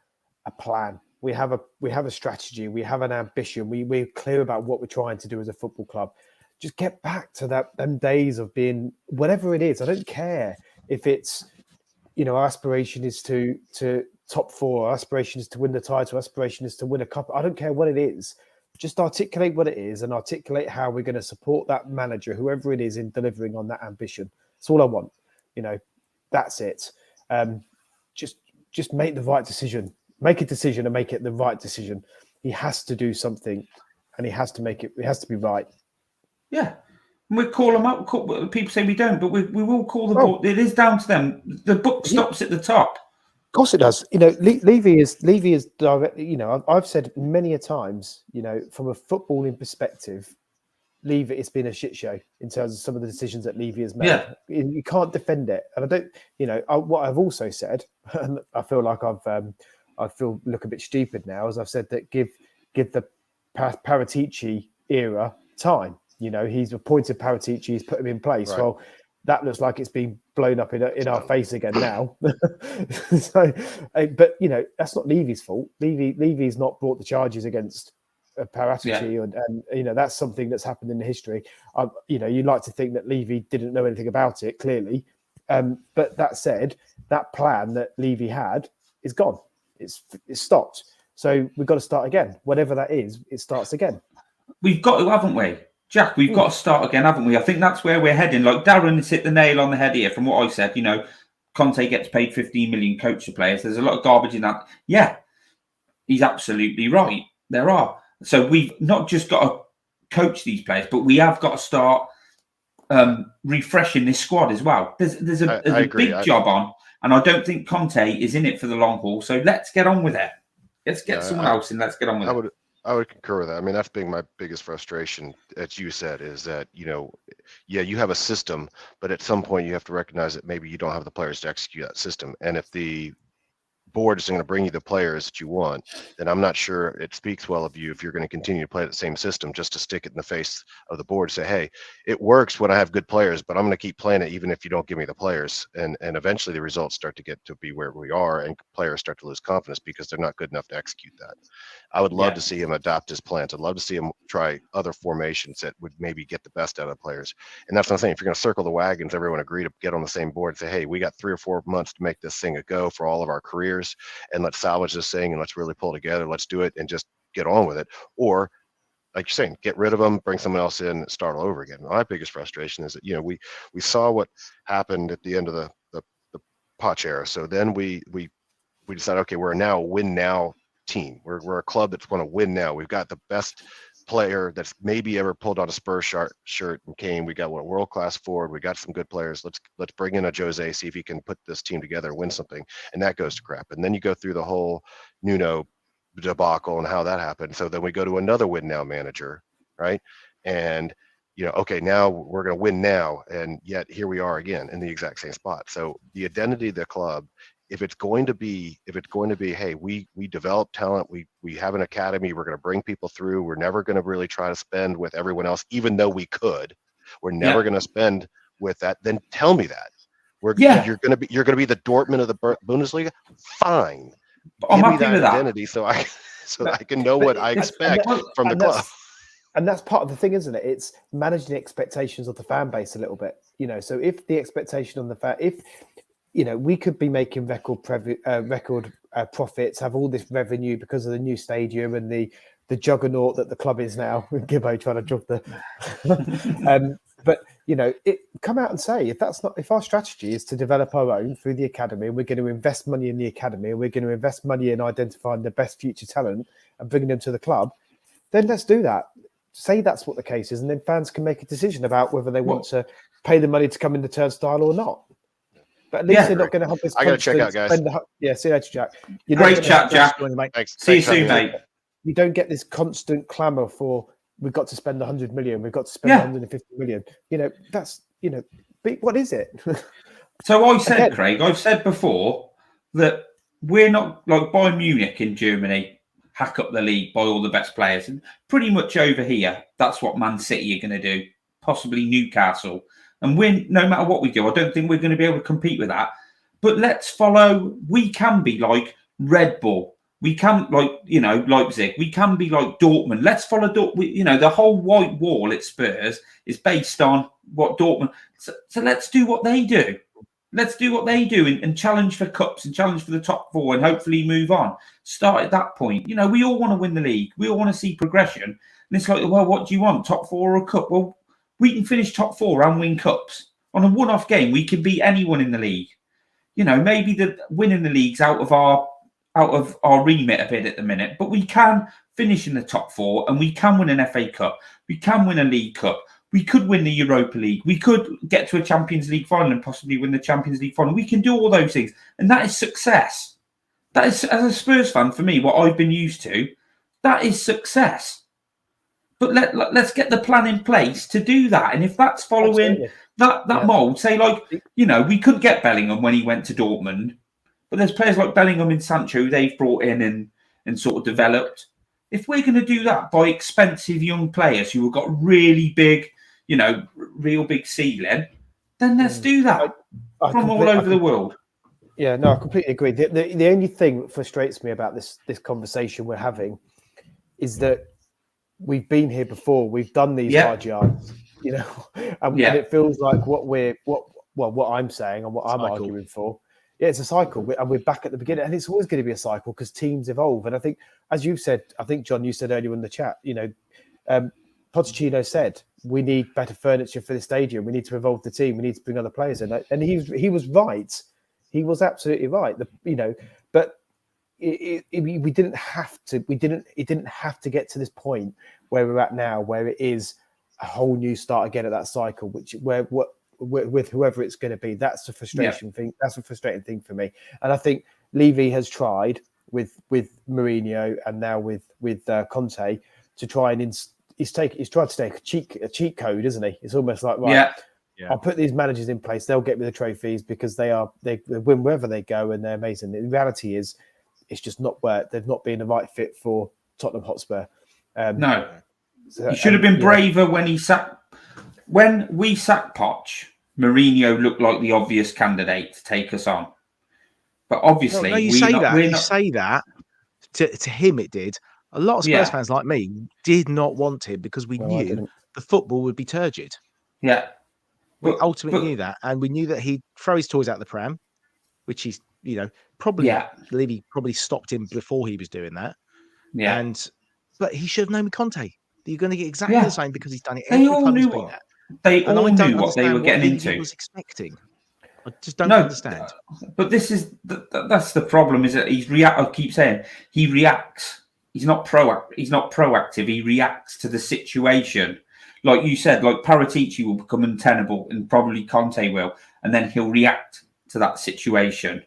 Speaker 2: a plan. We have a strategy. We have an ambition. We're clear about what we're trying to do as a football club. Just get back to them days of being whatever it is. I don't care if it's, our aspiration is to top 4. Our aspiration is to win the title. Our aspiration is to win a cup. I don't care what it is. Just articulate what it is and articulate how we're going to support that manager, whoever it is, in delivering on that ambition. That's all I want. That's it. Just make the right decision. Make a decision and make it the right decision. He has to do something, and he has to make it. It has to be right.
Speaker 3: Yeah, we call them up. People say we don't, but we will call the board. It is down to them. The book stops at the top.
Speaker 2: Of course, it does. Levy is direct. I've said many a times. From a footballing perspective, Levy, it's been a shit show in terms of some of the decisions that Levy has made.
Speaker 3: Yeah.
Speaker 2: You can't defend it, and I don't. What I've also said, and I feel like I look a bit stupid now, as I've said that give the Paratici era time. He's appointed Paratici, he's put him in place.
Speaker 4: Right.
Speaker 2: Well, that looks like it's been blown up in our face again now. So, but that's not Levy's fault. Levy's not brought the charges against Paratici, and that's something that's happened in the history. You'd like to think that Levy didn't know anything about it, clearly. But that said, that plan that Levy had is gone. It's stopped. So we've got to start again. Whatever that is, it starts again.
Speaker 3: We've got to, haven't we? Jack, we've got to start again, haven't we? I think that's where we're heading. Like Darren has hit the nail on the head here from what I said. Conte gets paid 15 million coach the players. There's a lot of garbage in that. Yeah, he's absolutely right. There are. So we've not just got to coach these players, but we have got to start refreshing this squad as well. There's a big job on, and I don't think Conte is in it for the long haul. So let's get on with it. Let's get someone else and let's get on with it.
Speaker 4: I would concur with that. I mean, that's being my biggest frustration, as you said, is that, you have a system, but at some point you have to recognize that maybe you don't have the players to execute that system. And if the board isn't going to bring you the players that you want, then I'm not sure it speaks well of you if you're going to continue to play the same system just to stick it in the face of the board. Say, hey, it works when I have good players, but I'm going to keep playing it even if you don't give me the players. And eventually the results start to get to be where we are, and players start to lose confidence because they're not good enough to execute that. I would love to see him adopt his plans. I'd love to see him try other formations that would maybe get the best out of the players. And that's what I'm saying. If you're going to circle the wagons, everyone agree to get on the same board and say, hey, we got 3 or 4 months to make this thing a go for all of our careers, and let's salvage this thing and let's really pull together. Let's do it and just get on with it. Or, like you're saying, get rid of them, bring someone else in, and start all over again. My biggest frustration is that, we saw what happened at the end of the Poch era. So then we decided, okay, we're now a win now team. We're a club that's going to win now. We've got the best player that's maybe ever pulled on a Spurs shirt and came. We got a world-class forward. We got some good players. Let's bring in a Jose, see if he can put this team together, win something. And that goes to crap. And then you go through the whole Nuno debacle and how that happened. So then we go to another win now manager, right? And okay, now we're going to win now, and yet here we are again in the exact same spot. So the identity of the club, if it's going to be, hey, we develop talent, we have an academy, we're going to bring people through, we're never going to really try to spend with everyone else, even though we could, we're never going to spend with that, then tell me that. You're going to be the Dortmund of the Bundesliga. Fine.
Speaker 3: I'm
Speaker 4: Give me
Speaker 3: happy
Speaker 4: that
Speaker 3: with that.
Speaker 4: identity so I can know what I expect from the club.
Speaker 2: And that's part of the thing, isn't it? It's managing the expectations of the fan base a little bit. So if the expectation on the fan, we could be making record profits, have all this revenue because of the new stadium and the juggernaut that the club is now. Gibbo trying to jog the. But come out and say if our strategy is to develop our own through the academy, and we're going to invest money in the academy, and we're going to invest money in identifying the best future talent and bringing them to the club, then let's do that. Say that's what the case is, and then fans can make a decision about whether they want to pay the money to come in the turnstile or not. But at least they're not going to have this.
Speaker 4: I got to check out, guys.
Speaker 2: See you later, Jack.
Speaker 3: Great chat, Jack.
Speaker 4: Thanks.
Speaker 3: See you soon, mate.
Speaker 2: You don't get this constant clamour for we've got to spend 100 million, we've got to spend 150 million. That's what is it?
Speaker 3: So I said, Craig, I've said before that we're not like Bayern Munich in Germany. Hack up the league, buy all the best players. And pretty much over here, that's what Man City are going to do, possibly Newcastle. And win, no matter what we do, I don't think we're going to be able to compete with that. But let's follow, we can be like Red Bull. We can, Leipzig. We can be like Dortmund. Let's follow Dortmund. The whole white wall at Spurs is based on what Dortmund. So let's do what they do. Let's do what they do and challenge for cups and challenge for the top 4 and hopefully move on. Start at that point. We all want to win the league. We all want to see progression. And it's like, well, what do you want? Top 4 or a cup? Well, we can finish top 4 and win cups. On a one-off game, we can beat anyone in the league. Maybe the winning the league's out of our remit a bit at the minute, but we can finish in the top 4 and we can win an FA Cup. We can win a League Cup. We could win the Europa League. We could get to a Champions League final and possibly win the Champions League final. We can do all those things. And that is success. That is, as a Spurs fan, for me, what I've been used to, that is success. but let's get the plan in place to do that. And if that's following that mould, say we couldn't get Bellingham when he went to Dortmund, but there's players like Bellingham and Sancho who they've brought in and sort of developed. If we're going to do that by expensive young players who have got really big, real big ceiling, then let's do that from all over the world.
Speaker 2: Yeah, no, I completely agree. The only thing that frustrates me about this conversation we're having is that we've been here before. We've done these hard yards, and it feels like what I'm saying and what I'm arguing for. Yeah, it's a cycle, and we're back at the beginning, and it's always going to be a cycle because teams evolve. And I think, as you've said, John, you said earlier in the chat, Pochettino said we need better furniture for the stadium. We need to evolve the team. We need to bring other players in, and he was right. He was absolutely right. But we didn't have to. It didn't have to get to this point where we're at now, where it is a whole new start again at that cycle, with whoever it's going to be. That's the frustration thing. That's a frustrating thing for me. And I think Levy has tried with Mourinho and now with Conte to try and he's tried to take a cheat code, isn't he? It's almost like I'll put these managers in place. They'll get me the trophies because they win wherever they go and they're amazing. The reality is, it's just not worked. They've not been the right fit for Tottenham Hotspur.
Speaker 3: No, he should have been braver when he sacked. When we sacked Poch, Mourinho looked like the obvious candidate to take us on. But obviously,
Speaker 1: you say that to him. It did. A lot of Spurs fans like me did not want him because we knew the football would be turgid.
Speaker 3: Yeah.
Speaker 1: We ultimately knew that, and we knew that he'd throw his toys out the pram, which he's, probably Levy probably stopped him before he was doing that. Yeah. But he should have known with Conte. You're going to get exactly the same because he's done it.
Speaker 3: They all knew what they were getting into.
Speaker 1: He was expecting. I just don't understand.
Speaker 3: But that's the problem. Is that I keep saying he reacts. He's not proactive. He's not proactive. He reacts to the situation. Like you said, like Paratici will become untenable, and probably Conte will, and then he'll react to that situation.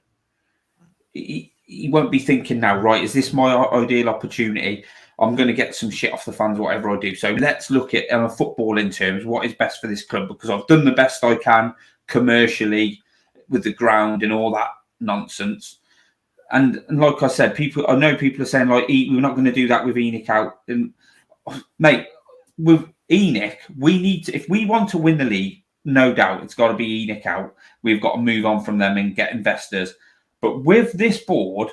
Speaker 3: He won't be thinking now, right, is this my ideal opportunity? I'm going to get some shit off the fans, whatever I do. So let's look at football in terms what is best for this club, because I've done the best I can commercially with the ground and all that nonsense. And like I said, I know people are saying like we're not going to do that with Enic out. And mate, with Enic, we need to, if we want to win the league, no doubt it's got to be Enic out. We've got to move on from them and get investors. But with this board,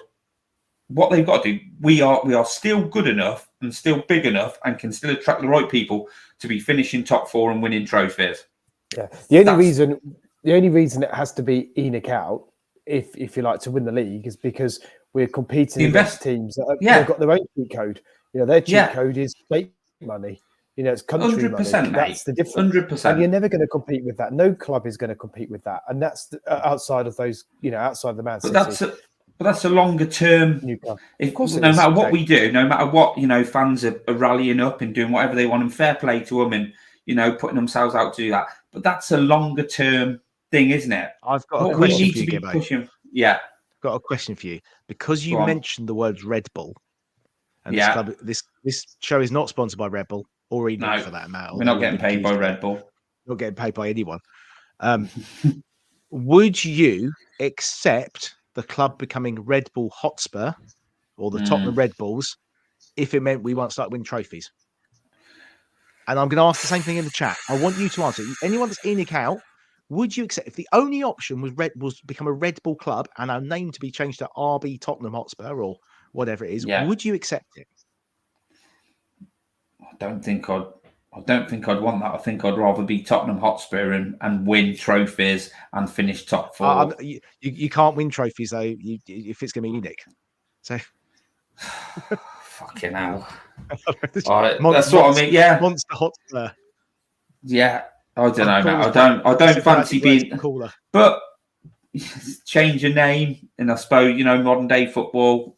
Speaker 3: what they've got to do, we are still good enough and still big enough and can still attract the right people to be finishing top four and winning trophies.
Speaker 2: Yeah. The only reason it has to be Enic out, if you like, to win the league, is because we're competing against teams that they've got their own cheat code. Their cheat code is fake money. It's country
Speaker 3: 100%,
Speaker 2: money.
Speaker 3: mate.
Speaker 2: That's the difference.
Speaker 3: 100%.
Speaker 2: And you're never going to compete with that. No club is going to compete with that. And that's outside of those, outside the Man City.
Speaker 3: But that's a longer term.
Speaker 2: Of course,
Speaker 3: no matter what we do, no matter what, fans are rallying up and doing whatever they want, and fair play to them, and putting themselves out to do that. But that's a longer term thing, isn't it?
Speaker 1: I've got a question for you,
Speaker 3: Gibbo. Pushing. Yeah,
Speaker 1: I've got a question for you, because you mentioned the words Red Bull, and this show is not sponsored by Red Bull or Enic for that matter.
Speaker 3: We're not getting paid by Red Bull.
Speaker 1: Not getting paid by anyone. Would you accept the club becoming Red Bull Hotspur or the Tottenham Red Bulls if it meant we won't start winning trophies? And I'm going to ask the same thing in the chat. I want you to answer. Anyone that's Enic out, would you accept, if the only option was become a Red Bull club and our name to be changed to RB Tottenham Hotspur or whatever it is, would you accept it?
Speaker 3: I don't think I'd want that. I think I'd rather be Tottenham Hotspur and win trophies and finish top four.
Speaker 1: You can't win trophies though if it's going to be Enic. So
Speaker 3: fucking hell. That's what I mean. Yeah,
Speaker 1: Monster Hotspur.
Speaker 3: Yeah, I don't know, mate. I don't fancy being
Speaker 1: cooler.
Speaker 3: But change your name, and I suppose modern day football.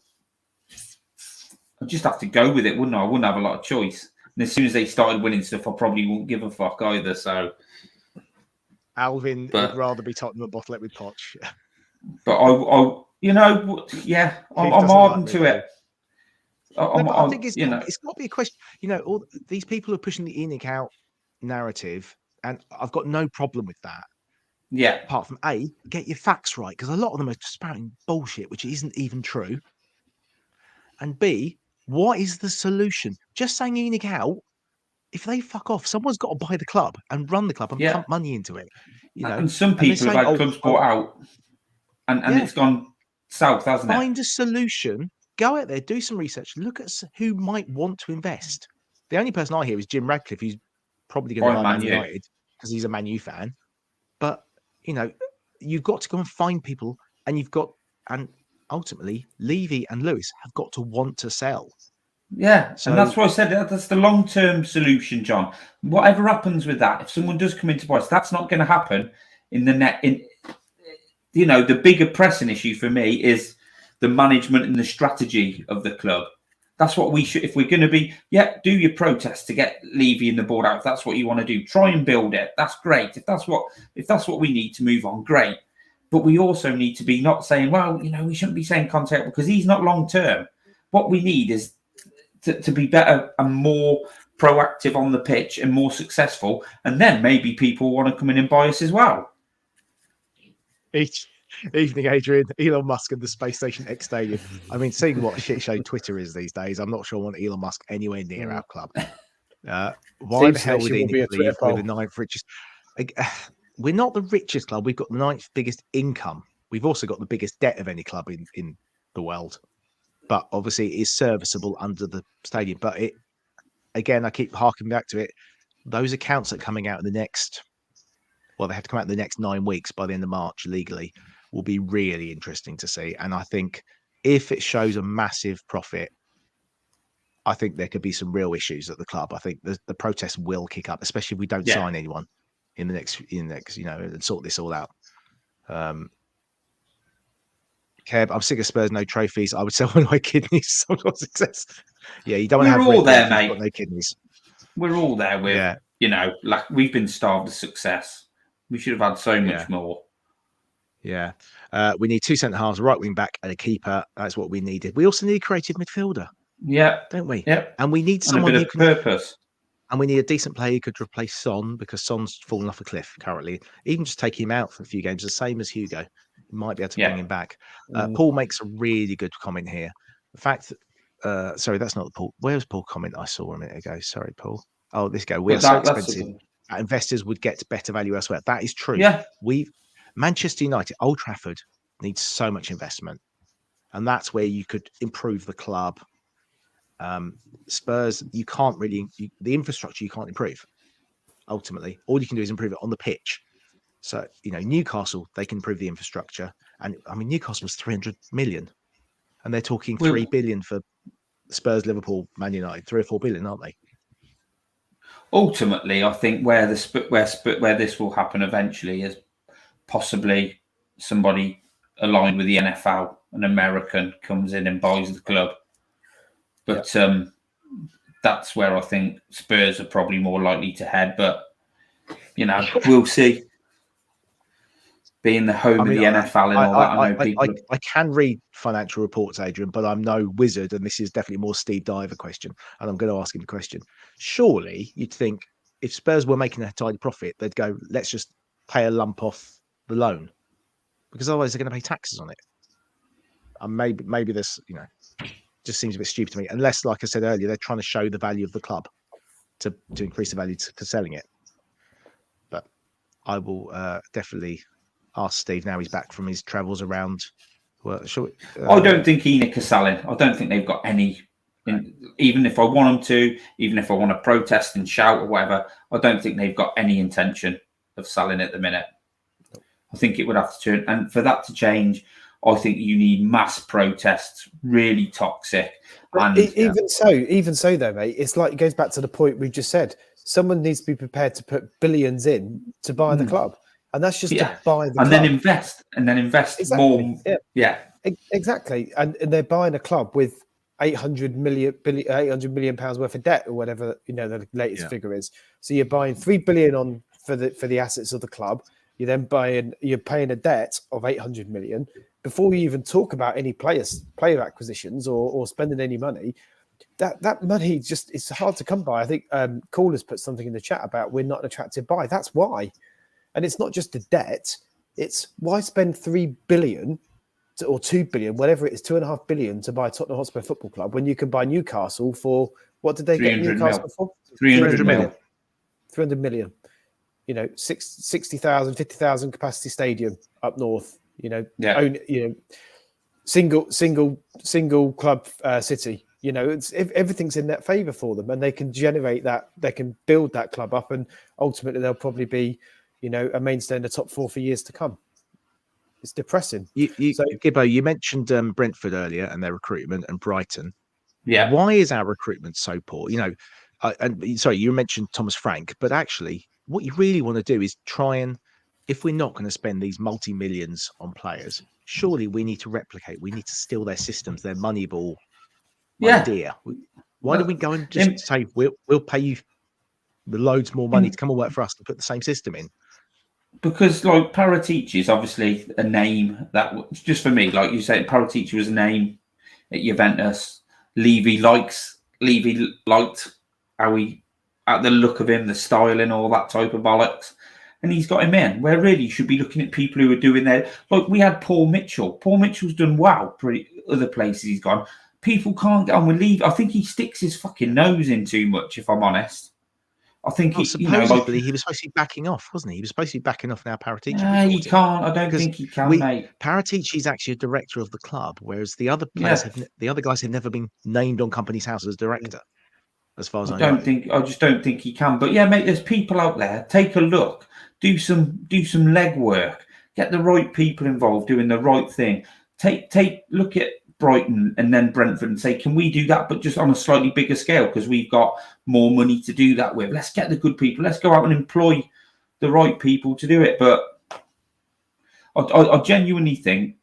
Speaker 3: I just have to go with it, wouldn't I? I wouldn't have a lot of choice. And as soon as they started winning stuff, I probably wouldn't give a fuck either. So,
Speaker 1: Alvin would rather be Tottenham at Bottle with Poch.
Speaker 3: But I'm hardened to it.
Speaker 1: No, but I think
Speaker 3: you know,
Speaker 1: it's got to be a question. You know, all these people are pushing the Enic out narrative, and I've got no problem with that.
Speaker 3: yeah,
Speaker 1: Apart from A, get your facts right, because a lot of them are spouting bullshit, which isn't even true. And B, what is the solution? Just saying Enic out. If they fuck off, someone's got to buy the club and run the club and
Speaker 3: yeah.
Speaker 1: pump money into it. You know,
Speaker 3: And some
Speaker 1: and they're
Speaker 3: people have
Speaker 1: saying,
Speaker 3: had clubs bought out, and
Speaker 1: yeah,
Speaker 3: it's gone south, hasn't it?
Speaker 1: find a solution. Go out there, do some research, look at who might want to invest. The only person I hear is Jim Radcliffe, who's probably going to buy Man United because he's a Man U fan. But you know, you've got to go and find people, and ultimately, Levy and Lewis have got to want to sell.
Speaker 3: Yeah,
Speaker 1: So,
Speaker 3: and that's why I said that's the long-term solution, John. Whatever happens with that, if someone does come into price, that's not going to happen in the net. You know, the bigger pressing issue for me is the management and the strategy of the club. That's what we should, if we're going to be, do your protest to get Levy and the board out. If that's what you want to do, try and build it. That's great. If that's what we need to move on, great. But we also need to be not saying, well, you know, we shouldn't be saying Conte because he's not long-term. What we need is to be better and more proactive on the pitch and more successful. And then maybe people want to come in and buy us as well.
Speaker 1: Evening, Adrian. Elon Musk and the Space Station X Stadium. I mean, seeing what a shit show Twitter is these days, I'm not sure I want Elon Musk anywhere near our club. Why the hell would he leave with the ninth richest? We're not the richest club. We've got the ninth biggest income. We've also got the biggest debt of any club in the world. But obviously, it is serviceable under the stadium. But again, I keep harking back to it. Those accounts that are coming out in the next, they have to come out in the next 9 weeks by the end of March legally, will be really interesting to see. And I think if it shows a massive profit, I think there could be some real issues at the club. I think the protests will kick up, especially if we don't sign anyone in the next, you know, and sort this all out. Kev, I'm sick of Spurs no trophies. I would sell one of my kidneys. Success. Yeah, you don't want to have
Speaker 3: all there,
Speaker 1: mate. Got no kidneys.
Speaker 3: We're all there with, you know, like we've been starved of success. We should have had so much more.
Speaker 1: Yeah. We need 2 centre halves, a right wing back, and a keeper. That's what we needed. We also need a creative midfielder.
Speaker 3: Yeah.
Speaker 1: Don't we?
Speaker 3: Yep.
Speaker 1: And we need someone who can
Speaker 3: purpose.
Speaker 1: And we need a decent player who could replace Son, because Son's fallen off a cliff currently. Even just take him out for a few games, the same as Hugo. You might be able to bring him back. Paul makes a really good comment here. The fact that, sorry, that's not the Paul. Where's Paul comment I saw a minute ago? Sorry, Paul. Oh, this go. We are so expensive. Investors would get better value elsewhere. That is true.
Speaker 3: Yeah.
Speaker 1: Manchester United, Old Trafford needs so much investment. And that's where you could improve the club. Spurs, you can't really, the infrastructure you can't improve. Ultimately, all you can do is improve it on the pitch. So, you know, Newcastle, they can improve the infrastructure. And I mean, Newcastle was 300 million. And they're talking 3 billion for Spurs, Liverpool, Man United, 3 or 4 billion, aren't they?
Speaker 3: Ultimately, I think where this will happen eventually is possibly somebody aligned with the NFL, an American, comes in and buys the club. But that's where I think Spurs are probably more likely to head. But, you know, we'll see. Being the home of the NFL and all that,
Speaker 1: I can read financial reports, Adrian, but I'm no wizard, and this is definitely more Steve Diver question, and I'm going to ask him the question. Surely you'd think if Spurs were making a tidy profit, they'd go, let's just pay a lump off the loan, because otherwise they're going to pay taxes on it. And maybe this, you know, just seems a bit stupid to me, unless, like I said earlier, they're trying to show the value of the club to increase the value to selling it. But I will definitely ask Steve now he's back from his travels around. Well,
Speaker 3: I don't think Enic are selling. I don't think they've got any. Even if I want them to, even if I want to protest and shout or whatever, I don't think they've got any intention of selling at the minute. I think it would have to turn, and for that to change, I think you need mass protests, really toxic. And
Speaker 2: even so, though, mate, it's like it goes back to the point we just said. Someone needs to be prepared to put billions in to buy the club. And that's just to buy the club.
Speaker 3: Then invest more. Yeah.
Speaker 2: Exactly. And they're buying a club with 800 million pounds worth of debt or whatever, you know, the latest figure is. So you're buying 3 billion on for the assets of the club. You're paying a debt of 800 million before you even talk about any player acquisitions or spending any money. that money just it's hard to come by. I think Caller's put something in the chat about we're not an attractive buy. That's why, and it's not just the debt. It's why spend 3 billion or 2 billion, whatever it is, 2.5 billion to buy Tottenham Hotspur Football Club when you can buy Newcastle for what did they get
Speaker 3: 300
Speaker 2: Newcastle
Speaker 3: mil.
Speaker 2: for?
Speaker 3: 300 million.
Speaker 2: 300 million. 60,000, 50,000 capacity stadium up north. Single club city. It's everything's in that favour for them, and they can generate that. They can build that club up, and ultimately they'll probably be, a mainstay in the top 4 for years to come. It's depressing.
Speaker 1: Gibbo, you mentioned Brentford earlier and their recruitment, and Brighton.
Speaker 3: Yeah.
Speaker 1: Why is our recruitment so poor? And sorry, you mentioned Thomas Frank, but actually, what you really want to do is try and, if we're not going to spend these multi-millions on players, surely we need to replicate. We need to steal their systems, their Moneyball idea. Why don't we go and just say we'll pay you loads more money to come and work for us to put the same system in?
Speaker 3: Because like Paratici is obviously a name that just for me, like you said, Paratici was a name at Juventus. Levy liked how he, at the look of him, the styling, all that type of bollocks, and he's got him in. Where really you should be looking at people who are doing their, like we had Paul Mitchell. Paul Mitchell's done well. Pretty other places he's gone. People can't get on with Levy. I think he sticks his fucking nose in too much. If I'm honest. I think
Speaker 1: supposedly he was supposed to be backing off, wasn't he? He was supposed to be backing off now. Paratici.
Speaker 3: He can't. I don't think he can, mate.
Speaker 1: Paratici's actually a director of the club, whereas the other players, the other guys, have never been named on Company's House as director, as far as I know.
Speaker 3: I just don't think he can. But yeah, mate, there's people out there. Take a look. Do some legwork. Get the right people involved, doing the right thing. Look at Brighton and then Brentford and say, can we do that, but just on a slightly bigger scale because we've got more money to do that with. Let's get the good people. Let's go out and employ the right people to do it. But I genuinely think,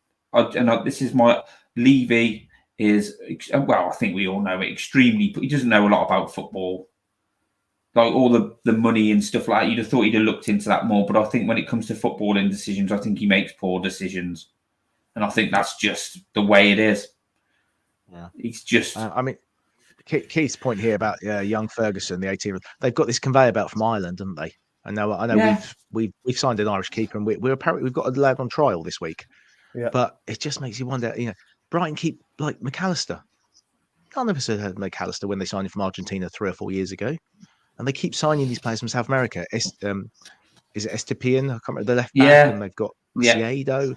Speaker 3: this is my Levy is, well, I think we all know it, extremely, he doesn't know a lot about football. Like all the money and stuff like that, you'd have thought he'd have looked into that more. But I think when it comes to footballing decisions, I think he makes poor decisions. And I think that's just the way it is.
Speaker 1: Yeah,
Speaker 3: he's just.
Speaker 1: Keith's point here about young Ferguson, the 18. They've got this conveyor belt from Ireland, haven't they? I know we've signed an Irish keeper, and we've got a lad on trial this week.
Speaker 2: Yeah.
Speaker 1: But it just makes you wonder. Brighton keep like McAllister. None of us had heard McAllister when they signed him from Argentina 3 or 4 years ago, and they keep signing these players from South America. Is it Estepian? I can't remember the left back, and they've got Casado.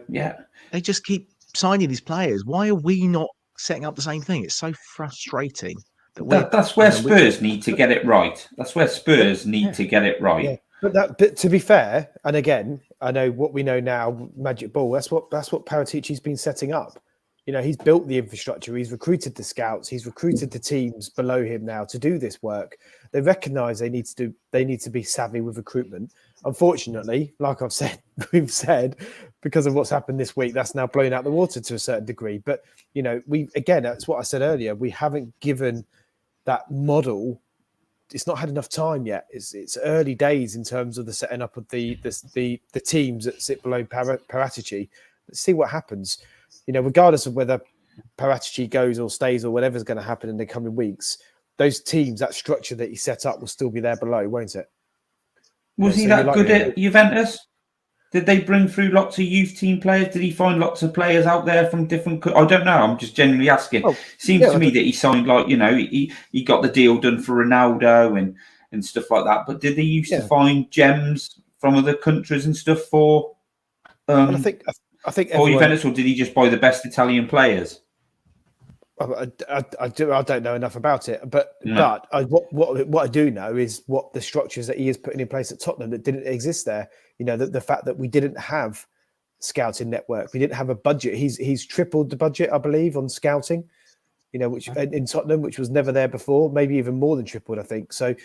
Speaker 3: Yeah.
Speaker 1: They just keep signing these players. Why are we not setting up the same thing? It's so frustrating.
Speaker 3: That's where Spurs need to get it right. That's where Spurs need to get it right.
Speaker 2: Yeah. But to be fair, and again, I know what we know now, Magic Ball. That's what Paratici's been setting up. He's built the infrastructure. He's recruited the scouts. He's recruited the teams below him now to do this work. They recognise they need to be savvy with recruitment. Unfortunately, like we've said, because of what's happened this week, that's now blown out the water to a certain degree. But that's what I said earlier. We haven't given that model. It's not had enough time yet. It's early days in terms of the setting up of the teams that sit below Paratici. Let's see what happens. Regardless of whether Paratici goes or stays or whatever's going to happen in the coming weeks, those teams, that structure that he set up will still be there below, won't it?
Speaker 3: Was he that good at Juventus? Did they bring through lots of youth team players? Did he find lots of players out there from different... I don't know. I'm just genuinely asking. Seems to me that he signed, he got the deal done for Ronaldo and stuff like that. But did they used to find gems from other countries and stuff for...
Speaker 2: I think
Speaker 3: Juventus, or did he just buy the best Italian players?
Speaker 2: I don't know enough about it, but what I do know is what the structures that he is putting in place at Tottenham that didn't exist there. The fact that we didn't have scouting network, we didn't have a budget. He's tripled the budget, I believe, on scouting. Which in Tottenham, which was never there before, maybe even more than tripled, I think. So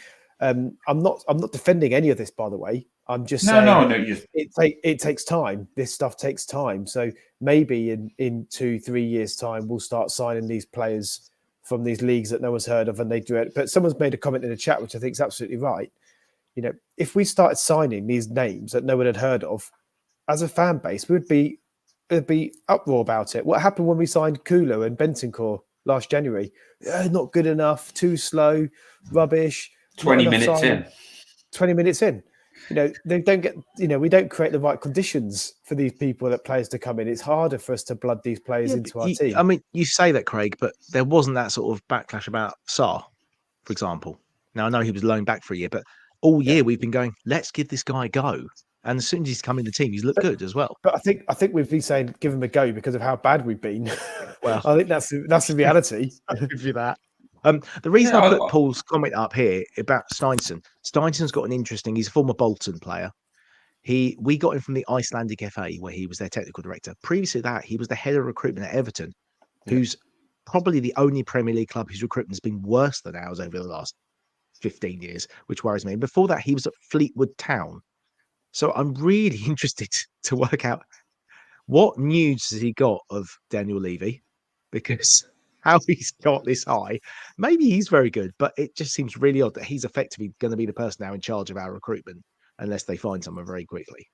Speaker 2: I'm not defending any of this, by the way. I'm just saying it takes time. This stuff takes time. So maybe in 2-3 years' time, we'll start signing these players from these leagues that no one's heard of, and they do it. But someone's made a comment in the chat, which I think is absolutely right. If we started signing these names that no one had heard of, as a fan base, there'd be uproar about it. What happened when we signed Kulu and Bentancur last January. Not good enough, too slow, rubbish.
Speaker 3: 20 minutes in.
Speaker 2: 20 minutes in. They don't get, we don't create the right conditions for these players to come in. It's harder for us to blood these players into our team.
Speaker 1: I mean, you say that, Craig, but there wasn't that sort of backlash about Sarr, for example. Now, I know he was loaned back for a year, but all year we've been going, let's give this guy a go. And as soon as he's come in the team, he's looked good as well.
Speaker 2: But I think we've been saying give him a go because of how bad we've been.
Speaker 1: Well,
Speaker 2: I think that's the reality.
Speaker 1: I'll give you that. The reason I put Paul's comment up here about Steinsson, Steinsson's got he's a former Bolton player. We got him from the Icelandic FA, where he was their technical director. Previously to that, he was the head of recruitment at Everton, who's probably the only Premier League club whose recruitment has been worse than ours over the last 15 years, which worries me. Before that, he was at Fleetwood Town. So I'm really interested to work out what news has he got of Daniel Levy, because how he's got this high. Maybe he's very good, but it just seems really odd that he's effectively going to be the person now in charge of our recruitment, unless they find someone very quickly.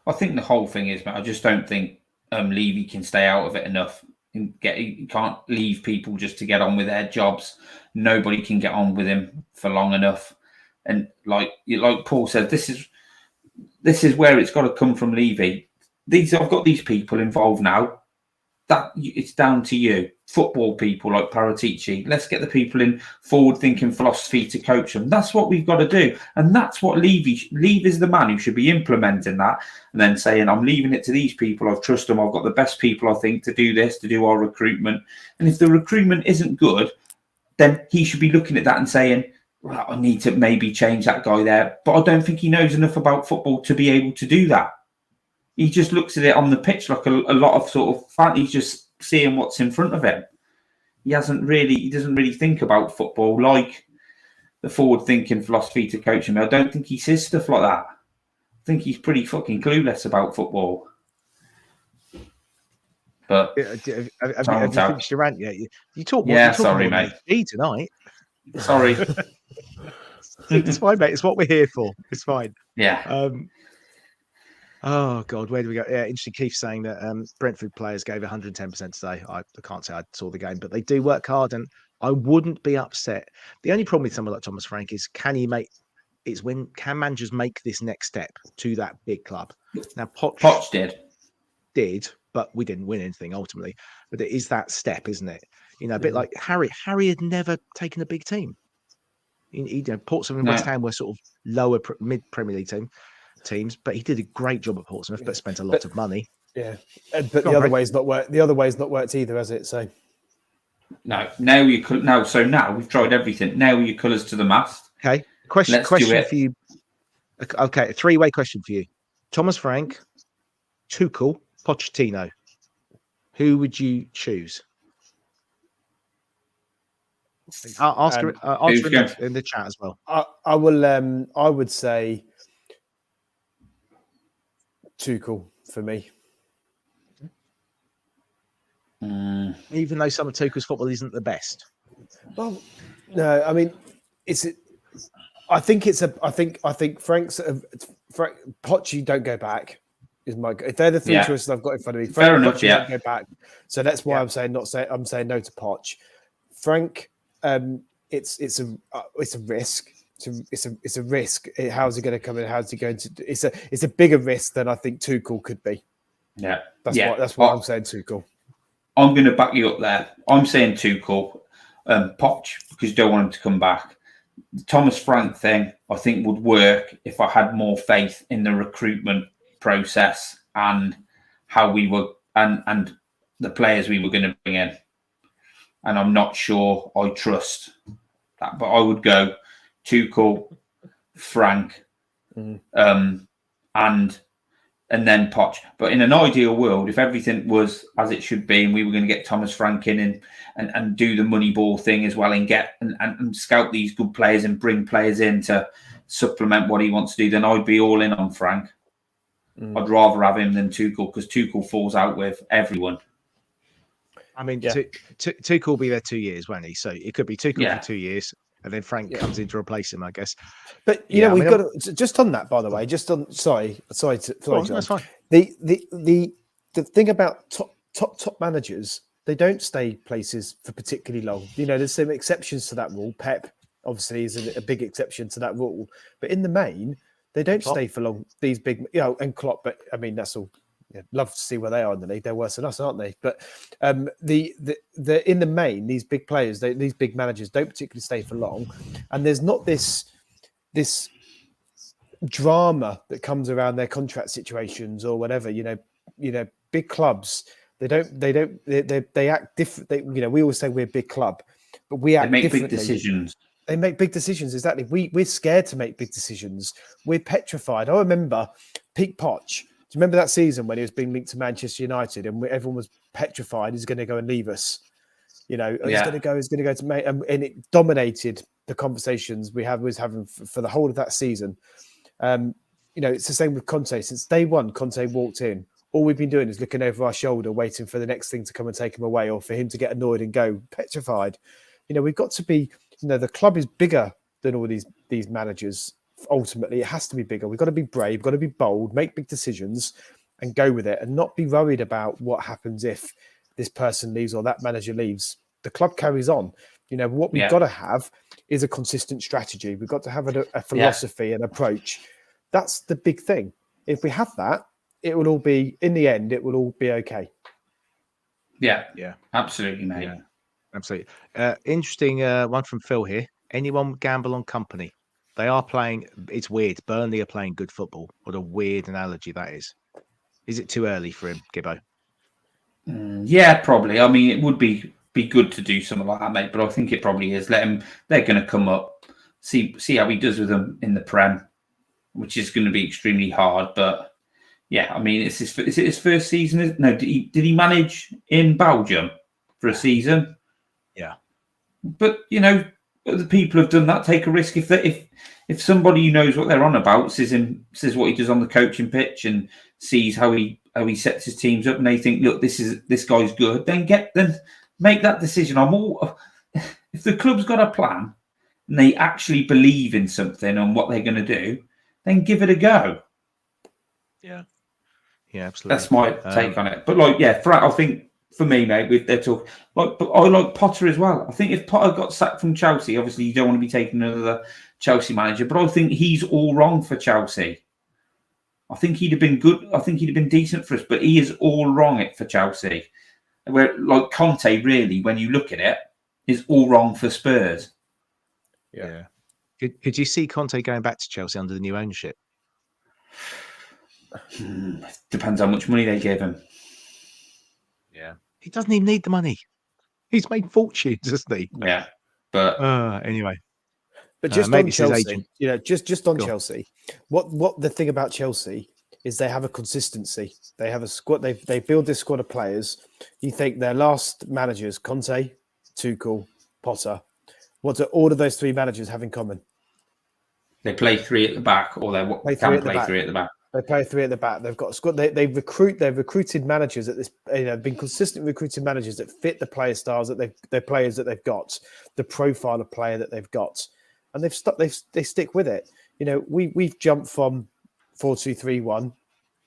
Speaker 3: I think the whole thing is, I just don't think Levy can stay out of it enough. He can't leave people just to get on with their jobs. Nobody can get on with him for long enough. And like Paul said, this is where it's got to come from, Levy. I've got these people involved now. That it's down to you, football people like Paratici. Let's get the people in forward-thinking philosophy to coach them. That's what we've got to do, and that's what Levy's the man who should be implementing that, and then saying, "I'm leaving it to these people. I trust them. I've got the best people, I think, to do this, to do our recruitment." And if the recruitment isn't good, then he should be looking at that and saying, "Well, I need to maybe change that guy there." But I don't think he knows enough about football to be able to do that. He just looks at it on the pitch like a lot of sort of fans. He's just seeing what's in front of him. He doesn't really think about football like the forward-thinking philosophy to coach him. I don't think he says stuff like that. I think he's pretty fucking clueless about football. But
Speaker 1: have you finished your rant yet? You talk more.
Speaker 3: Yeah, sorry, mate.
Speaker 1: Tonight.
Speaker 3: Sorry.
Speaker 1: It's fine, mate. It's what we're here for. It's fine.
Speaker 3: Yeah.
Speaker 1: Oh God, where do we go? Yeah, interesting. Keith saying that Brentford players gave 110% today. I can't say I saw the game, but they do work hard, and I wouldn't be upset. The only problem with someone like Thomas Frank is can managers make this next step to that big club? Now,
Speaker 3: Poch
Speaker 1: did, but we didn't win anything ultimately. But it is that step, isn't it? A bit like Harry. Harry had never taken a big team. Portsmouth and West Ham were sort of lower mid Premier League teams, but he did a great job at Portsmouth, but spent a lot of money.
Speaker 2: Yeah, but the other way's not worked. The other way's not worked either, has it? So
Speaker 3: no. Now we've tried everything. Now your colours to the mast.
Speaker 1: Okay, question for you. Okay, a three-way question for you: Thomas Frank, Tuchel, Pochettino. Who would you choose? Answer in the chat as well.
Speaker 2: I will. I would say Tuchel for me.
Speaker 1: Even though some of Tuchel's football isn't the best.
Speaker 2: Well, no, I mean, I think Frank's Frank Poch, don't go back. Is my if they're the three choices I've got in front of me. Frank,
Speaker 3: fair enough.
Speaker 2: Poch, don't go back. So that's why I'm saying I'm saying no to Poch. Frank, it's a risk. It's a risk. How's he going to come in? How's he going to? It's a bigger risk than I think Tuchel could be.
Speaker 3: Yeah,
Speaker 2: that's why I'm saying Tuchel.
Speaker 3: I'm going to back you up there. I'm saying Tuchel, Poch, because you don't want him to come back. The Thomas Frank thing, I think, would work if I had more faith in the recruitment process and how we were and the players we were going to bring in. And I'm not sure I trust that, but I would go Tuchel, Frank, and then Poch. But in an ideal world, if everything was as it should be, and we were going to get Thomas Frank in and do the money ball thing as well, and get and scout these good players and bring players in to supplement what he wants to do, then I'd be all in on Frank. I'd rather have him than Tuchel, because Tuchel falls out with everyone.
Speaker 1: I mean, Tuchel will be there 2 years, won't he? So it could be Tuchel for 2 years, and then Frank comes in to replace him, I guess.
Speaker 2: But we've got to, just on that, by the way. Just on, sorry,
Speaker 1: that's fine.
Speaker 2: The thing about top managers they don't stay places for particularly long. You know, there's some exceptions to that rule. Pep obviously is a big exception to that rule, but in the main, they don't
Speaker 1: Klopp.
Speaker 2: stay for long. These big, and Klopp. But I mean, that's all. Yeah, love to see where they are in the league. They're worse than us, aren't they? But the in the main, these big players, these big managers, don't particularly stay for long, and there's not this drama that comes around their contract situations or whatever. You know, big clubs. They act different. We always say we're a big club, but we
Speaker 3: They
Speaker 2: act
Speaker 3: make
Speaker 2: differently.
Speaker 3: big decisions.
Speaker 2: They make big decisions. Exactly. We're scared to make big decisions. We're petrified. I remember Pete Poch. Do you remember that season when he was being linked to Manchester United and everyone was petrified he's going to go and leave us? You know, he's going to go to mate, and it dominated the conversations we was having for the whole of that season. You know, it's the same with Conte. Since day one, Conte walked in. All we've been doing is looking over our shoulder, waiting for the next thing to come and take him away, or for him to get annoyed and go petrified. You know, we've got to be. You know, the club is bigger than all these managers. Ultimately, it has to be bigger. We've got to be brave, we've got to be bold, make big decisions, and go with it, and not be worried about what happens if this person leaves or that manager leaves. The club carries on. You know, what we've got to have is a consistent strategy. We've got to have a philosophy and approach. That's the big thing. If we have that, it will all be, in the end, it will all be okay.
Speaker 3: Yeah, absolutely, mate.
Speaker 1: Yeah, absolutely. Interesting one from Phil here. Anyone gamble on company? They are playing. It's weird. Burnley are playing good football. What a weird analogy that is. Is it too early for him, Gibbo?
Speaker 3: Yeah, probably. I mean, it would be good to do something like that, mate. But I think it probably is. Let him. They're going to come up. See how he does with them in the Prem, which is going to be extremely hard. But yeah, I mean, is it his first season? No, did he manage in Belgium for a season?
Speaker 1: Yeah.
Speaker 3: But you know, the people have done that. Take a risk if somebody who knows what they're on about says what he does on the coaching pitch and sees how he sets his teams up, and they think, look, this guy's good. Then make that decision. If the club's got a plan and they actually believe in something and what they're going to do, then give it a go.
Speaker 1: Yeah, absolutely.
Speaker 3: That's my take on it. But I think for me, mate, they're talking but I like Potter as well. I think if Potter got sacked from Chelsea, obviously you don't want to be taking another Chelsea manager, but I think he's all wrong for Chelsea. I think he'd have been good. I think he'd have been decent for us, but he is all wrong for Chelsea. Where like Conte, really, when you look at it, is all wrong for Spurs.
Speaker 1: Yeah. Could you see Conte going back to Chelsea under the new ownership?
Speaker 3: Depends how much money they gave him.
Speaker 1: Yeah. He doesn't even need the money. He's made fortunes, hasn't he?
Speaker 3: Yeah. But
Speaker 1: anyway.
Speaker 2: But just on Chelsea, you know, just on Chelsea, what the thing about Chelsea is they have a consistency. They have a squad. They build this squad of players. You think their last managers, Conte, Tuchel, Potter, what do all of those three managers have in common?
Speaker 3: They play three at the back, or they can play three at the back.
Speaker 2: They play three at the back. They've got a squad. They've recruited managers at this. Been consistent recruiting managers that fit the player styles their players that they've got, the profile of player that they've got, and they stick with it. You know, we've jumped from 4-2-3-1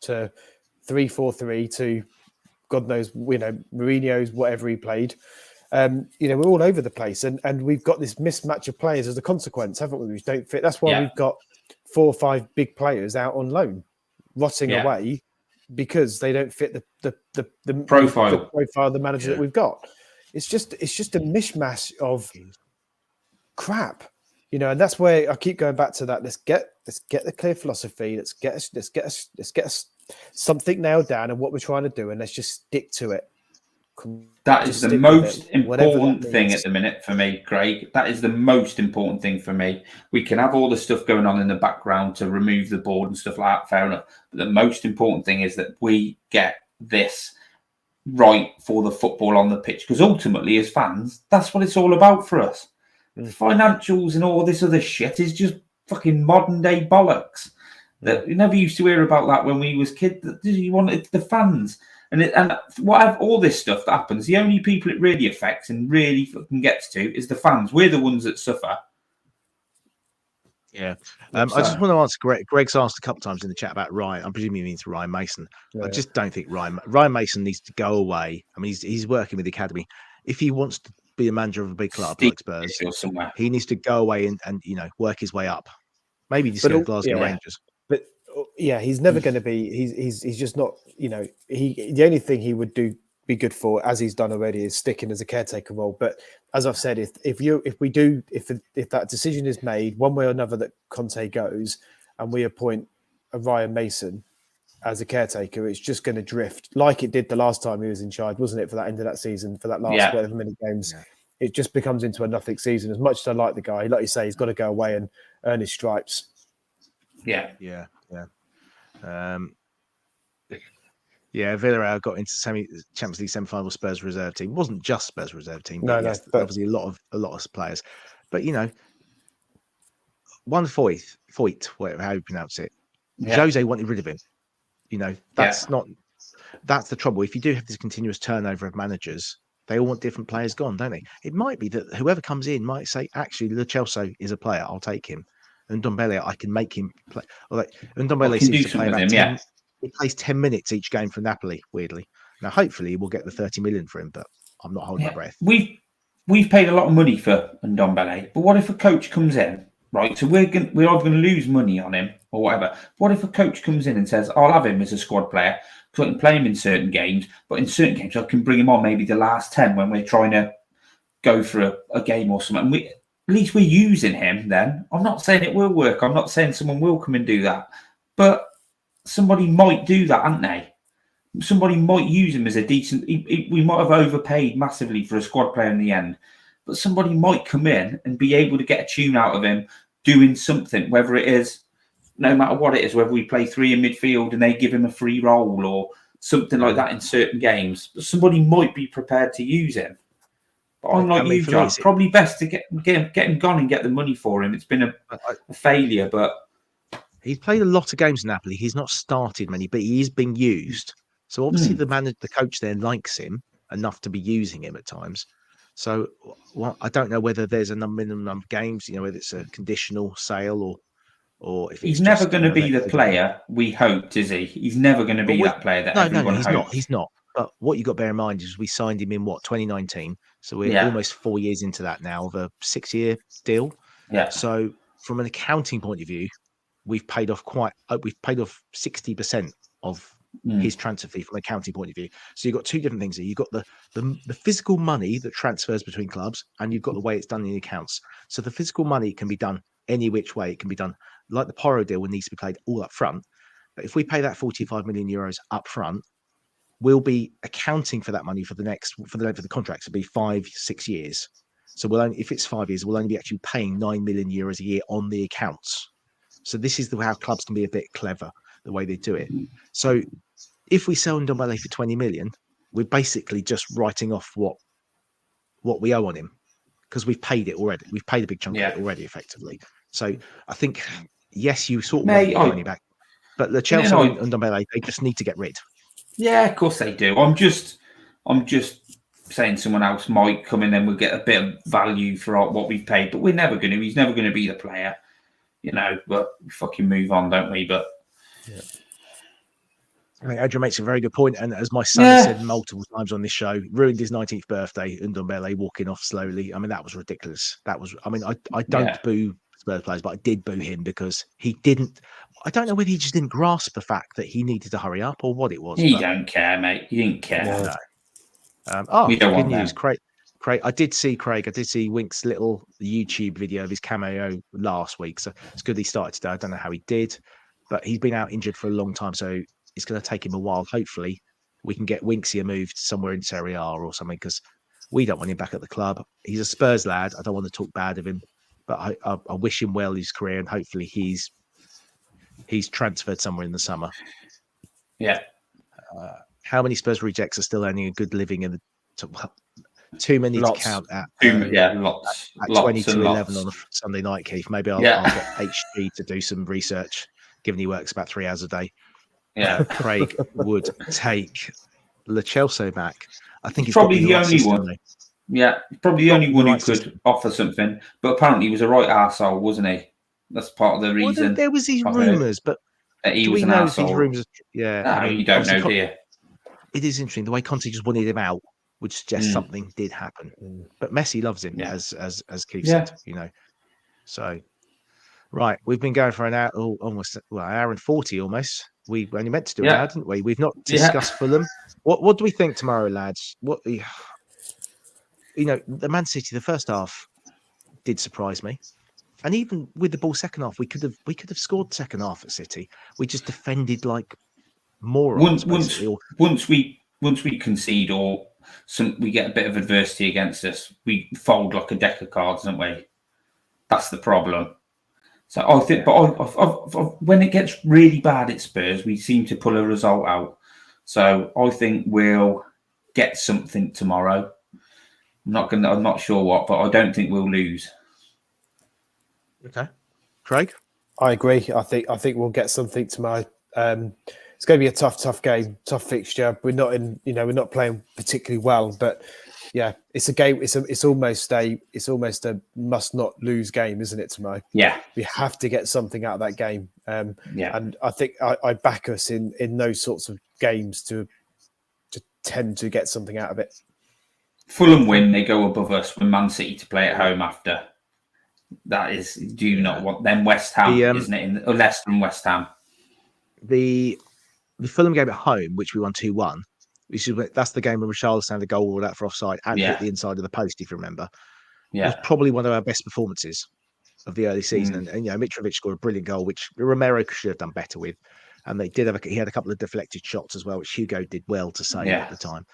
Speaker 2: to 3-4-3 to God knows, you know, Mourinho's whatever he played. You know, we're all over the place, and we've got this mismatch of players as a consequence, haven't we? Which don't fit. That's why we've got 4 or 5 big players out on loan, rotting away because they don't fit the profile of the manager that we've got. It's just a mishmash of crap, you know. And that's where I keep going back to that. Let's get the clear philosophy. Let's get us something nailed down and what we're trying to do, and let's just stick to it.
Speaker 3: That is the most important thing at the minute for me, Craig. That is the most important thing for me. We can have all the stuff going on in the background to remove the board and stuff like that, fair enough. But the most important thing is that we get this right for the football on the pitch. Because ultimately, as fans, that's what it's all about for us. The financials and all this other shit is just fucking modern day bollocks. That we never used to hear about that when we was kids. You wanted the fans. And whatever all this stuff that happens, the only people it really affects and really fucking gets to is the fans. We're the ones that suffer.
Speaker 1: Yeah. I just want to answer Greg. Greg's asked a couple of times in the chat about Ryan. I'm presuming he means Ryan Mason.
Speaker 2: Yeah.
Speaker 1: I just don't think Ryan Mason needs to go away. I mean, he's working with the academy. If he wants to be a manager of a big club like Spurs,
Speaker 3: or somewhere.
Speaker 1: he needs to go away and work his way up. Maybe just
Speaker 2: But
Speaker 1: go to Glasgow Rangers.
Speaker 2: But yeah, he's never going to be. He's just not. The only thing he would be good for, as he's done already, is sticking as a caretaker role. But as I've said, if that decision is made one way or another that Conte goes, and we appoint a Ryan Mason as a caretaker, it's just going to drift like it did the last time he was in charge, wasn't it? For that end of that season, for that last whatever many games, it just becomes into a nothing season. As much as I like the guy, like you say, he's got to go away and earn his stripes.
Speaker 3: Yeah.
Speaker 1: Villarreal got into Champions League semi-final Spurs reserve team. It wasn't just Spurs reserve team,
Speaker 2: but
Speaker 1: obviously a lot of players. But one Foyt, whatever how you pronounce it, Jose wanted rid of him. That's the trouble. If you do have this continuous turnover of managers, they all want different players gone, don't they? It might be that whoever comes in might say, actually, Lo Celso is a player, I'll take him. And Ndombele, I can make him play. Ndombele seems to play about 10. He plays 10 minutes each game for Napoli, weirdly. Now, hopefully, we'll get the 30 million for him, but I'm not holding my breath.
Speaker 3: We've paid a lot of money for Ndombele, but what if a coach comes in, right? So we're either going to lose money on him or whatever. What if a coach comes in and says, I'll have him as a squad player, so I can play him in certain games, but in certain games, I can bring him on maybe the last 10 when we're trying to go for a game or something. At least we're using him then. I'm not saying it will work. I'm not saying someone will come and do that. But somebody might do that, aren't they? Somebody might use him as a decent... we might have overpaid massively for a squad player in the end. But somebody might come in and be able to get a tune out of him doing something, whether it is, no matter what it is, whether we play 3 in midfield and they give him a free role or something like that in certain games. But somebody might be prepared to use him. But I'm like you, John. Probably best to get him gone and get the money for him. It's been a failure, but
Speaker 1: he's played a lot of games in Napoli. He's not started many, but he is being used. So obviously the coach there likes him enough to be using him at times. So I don't know whether there's a minimum number of games, whether it's a conditional sale or if
Speaker 3: he's never going to be the player we hoped, is he? He's never going to be that player that everyone hoped.
Speaker 1: He's not. But what you got to bear in mind is we signed him in 2019. So we're almost 4 years into that now of a 6-year deal.
Speaker 3: Yeah.
Speaker 1: So from an accounting point of view, we've paid off 60% of his transfer fee from an accounting point of view. So you've got two different things here. You've got the physical money that transfers between clubs, and you've got the way it's done in the accounts. So the physical money can be done any which way. It can be done like the Porro deal, needs to be played all up front. But if we pay that 45 million euros up front, we'll be accounting for that money for the length of the contract. So it'll be 5-6 years. So if it's 5 years, we'll only be actually paying 9 million euros a year on the accounts. So this is how clubs can be a bit clever, the way they do it. So if we sell Ndombele for 20 million, we're basically just writing off what we owe on him because we've paid it already. We've paid a big chunk of it already, effectively. So I think, yes, you sort of want to get money back. But the Chelsea and Ndombele, they just need to get rid.
Speaker 3: Yeah, of course they do. I'm just saying someone else might come in and we'll get a bit of value for what we've paid, but we're never going to. He's never going to be the player, but we fucking move on, don't we? But
Speaker 1: I think Adrian makes a very good point, and as my son said multiple times on this show, ruined his 19th birthday. Ndombele walking off slowly. I mean, that was ridiculous. I don't boo Spurs players, but I did boo him because he didn't. I don't know whether he just didn't grasp the fact that he needed to hurry up or what it was.
Speaker 3: He don't care, mate. He didn't care.
Speaker 1: No. Good news, Craig. I did see Wink's little YouTube video of his cameo last week, so it's good he started today. I don't know how he did, but he's been out injured for a long time, so it's going to take him a while. Hopefully, we can get Winksy moved somewhere in Serie A or something because we don't want him back at the club. He's a Spurs lad. I don't want to talk bad of him, but I wish him well in his career, and hopefully he's transferred somewhere in the summer.
Speaker 3: Yeah.
Speaker 1: How many Spurs rejects are still earning a good living in the too many to count at?
Speaker 3: Lots.
Speaker 1: At 20-11 on a Sunday night, Keith. Maybe I'll get HG to do some research, given he works about 3 hours a day.
Speaker 3: Yeah.
Speaker 1: Craig would take Lo Celso back. I think he's
Speaker 3: probably the only
Speaker 1: system,
Speaker 3: one.
Speaker 1: though.
Speaker 3: Yeah, probably the only one who could offer something. But apparently he was a right arsehole, wasn't he? That's part of the
Speaker 1: Well,
Speaker 3: reason.
Speaker 1: there was these
Speaker 3: I've heard
Speaker 1: rumours, but
Speaker 3: that he
Speaker 1: do
Speaker 3: was
Speaker 1: we
Speaker 3: an
Speaker 1: know if these
Speaker 3: arsehole.
Speaker 1: rumours are yeah,
Speaker 3: No,
Speaker 1: I mean,
Speaker 3: you don't know,
Speaker 1: obviously
Speaker 3: do you?
Speaker 1: it is interesting. The way Conte just wanted him out would suggest something did happen. But Messi loves him,
Speaker 3: Yeah.
Speaker 1: as Keith
Speaker 3: Yeah.
Speaker 1: said, you know. So, right, we've been going for an hour, almost an hour and 40 almost. We only meant to do an
Speaker 3: Yeah.
Speaker 1: hour, didn't we? We've not
Speaker 3: Yeah.
Speaker 1: discussed Fulham. What do we think tomorrow, lads? You know, the Man City, the first half did surprise me. And even with the ball second half, we could have scored second half at City. We just defended like morons, basically.
Speaker 3: Once we concede or we get a bit of adversity against us, we fold like a deck of cards, don't we? That's the problem. So I think, but when it gets really bad at Spurs, we seem to pull a result out. So I think we'll get something tomorrow. I'm not sure what, but I don't think we'll lose.
Speaker 1: Okay, Craig.
Speaker 2: I agree. I think we'll get something tomorrow. It's going to be a tough game, tough fixture. We're not playing particularly well, but yeah, it's a game. It's almost a must not lose game, isn't it, tomorrow?
Speaker 3: Yeah,
Speaker 2: we have to get something out of that game. And I think I back us in those sorts of games to tend to get something out of it.
Speaker 3: Fulham win, they go above us when Man City to play at home after. That is, do you not want them? West Ham, isn't it? Or Leicester and West Ham.
Speaker 1: The Fulham game at home, which we won 2-1, that's the game when Richarlison had a goal ruled out for offside and hit the inside of the post, if you remember.
Speaker 3: Yeah.
Speaker 1: It was probably one of our best performances of the early season. And Mitrovic scored a brilliant goal, which Romero should have done better with. And they did he had a couple of deflected shots as well, which Hugo did well to save at the time.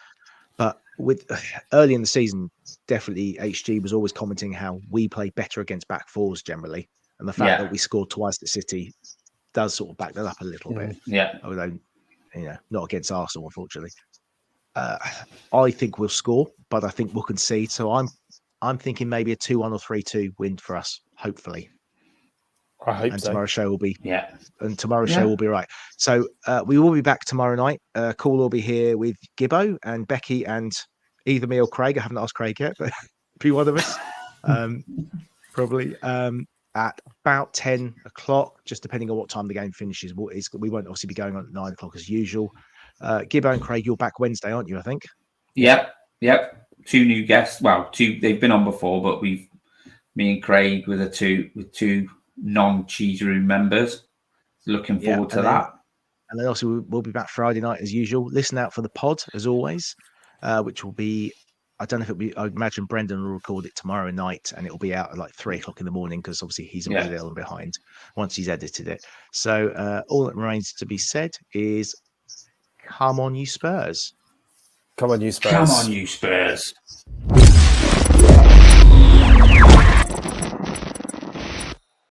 Speaker 1: But with early in the season, definitely HG was always commenting how we play better against back fours generally. And the fact that we scored twice at City does sort of back that up a little bit.
Speaker 3: Yeah.
Speaker 1: Although, not against Arsenal, unfortunately. I think we'll score, but I think we'll concede. So I'm thinking maybe a 2-1 or 3-2 win for us, hopefully.
Speaker 2: I hope
Speaker 1: and
Speaker 2: so.
Speaker 1: Tomorrow's show will be
Speaker 3: tomorrow's
Speaker 1: show will be right. So we will be back tomorrow night. Cool will be here with Gibbo and Becky and either me or Craig. I haven't asked Craig yet, but be one of us. Probably at about 10 o'clock, just depending on what time the game finishes. We won't obviously be going on at 9 o'clock as usual. Gibbo and Craig, you're back Wednesday, aren't you? I think.
Speaker 3: Yep. Two new guests. Well, they've been on before, but me and Craig with two non-cheese room members. Looking forward to that.
Speaker 1: And then also we'll be back Friday night as usual. Listen out for the pod as always, which will be. I don't know if it'll be. I imagine Brendan will record it tomorrow night, and it'll be out at like 3 o'clock in the morning because obviously he's a little and behind once he's edited it. So all that remains to be said is, come on, you Spurs!
Speaker 2: Come on, you Spurs!
Speaker 3: Come on, you Spurs!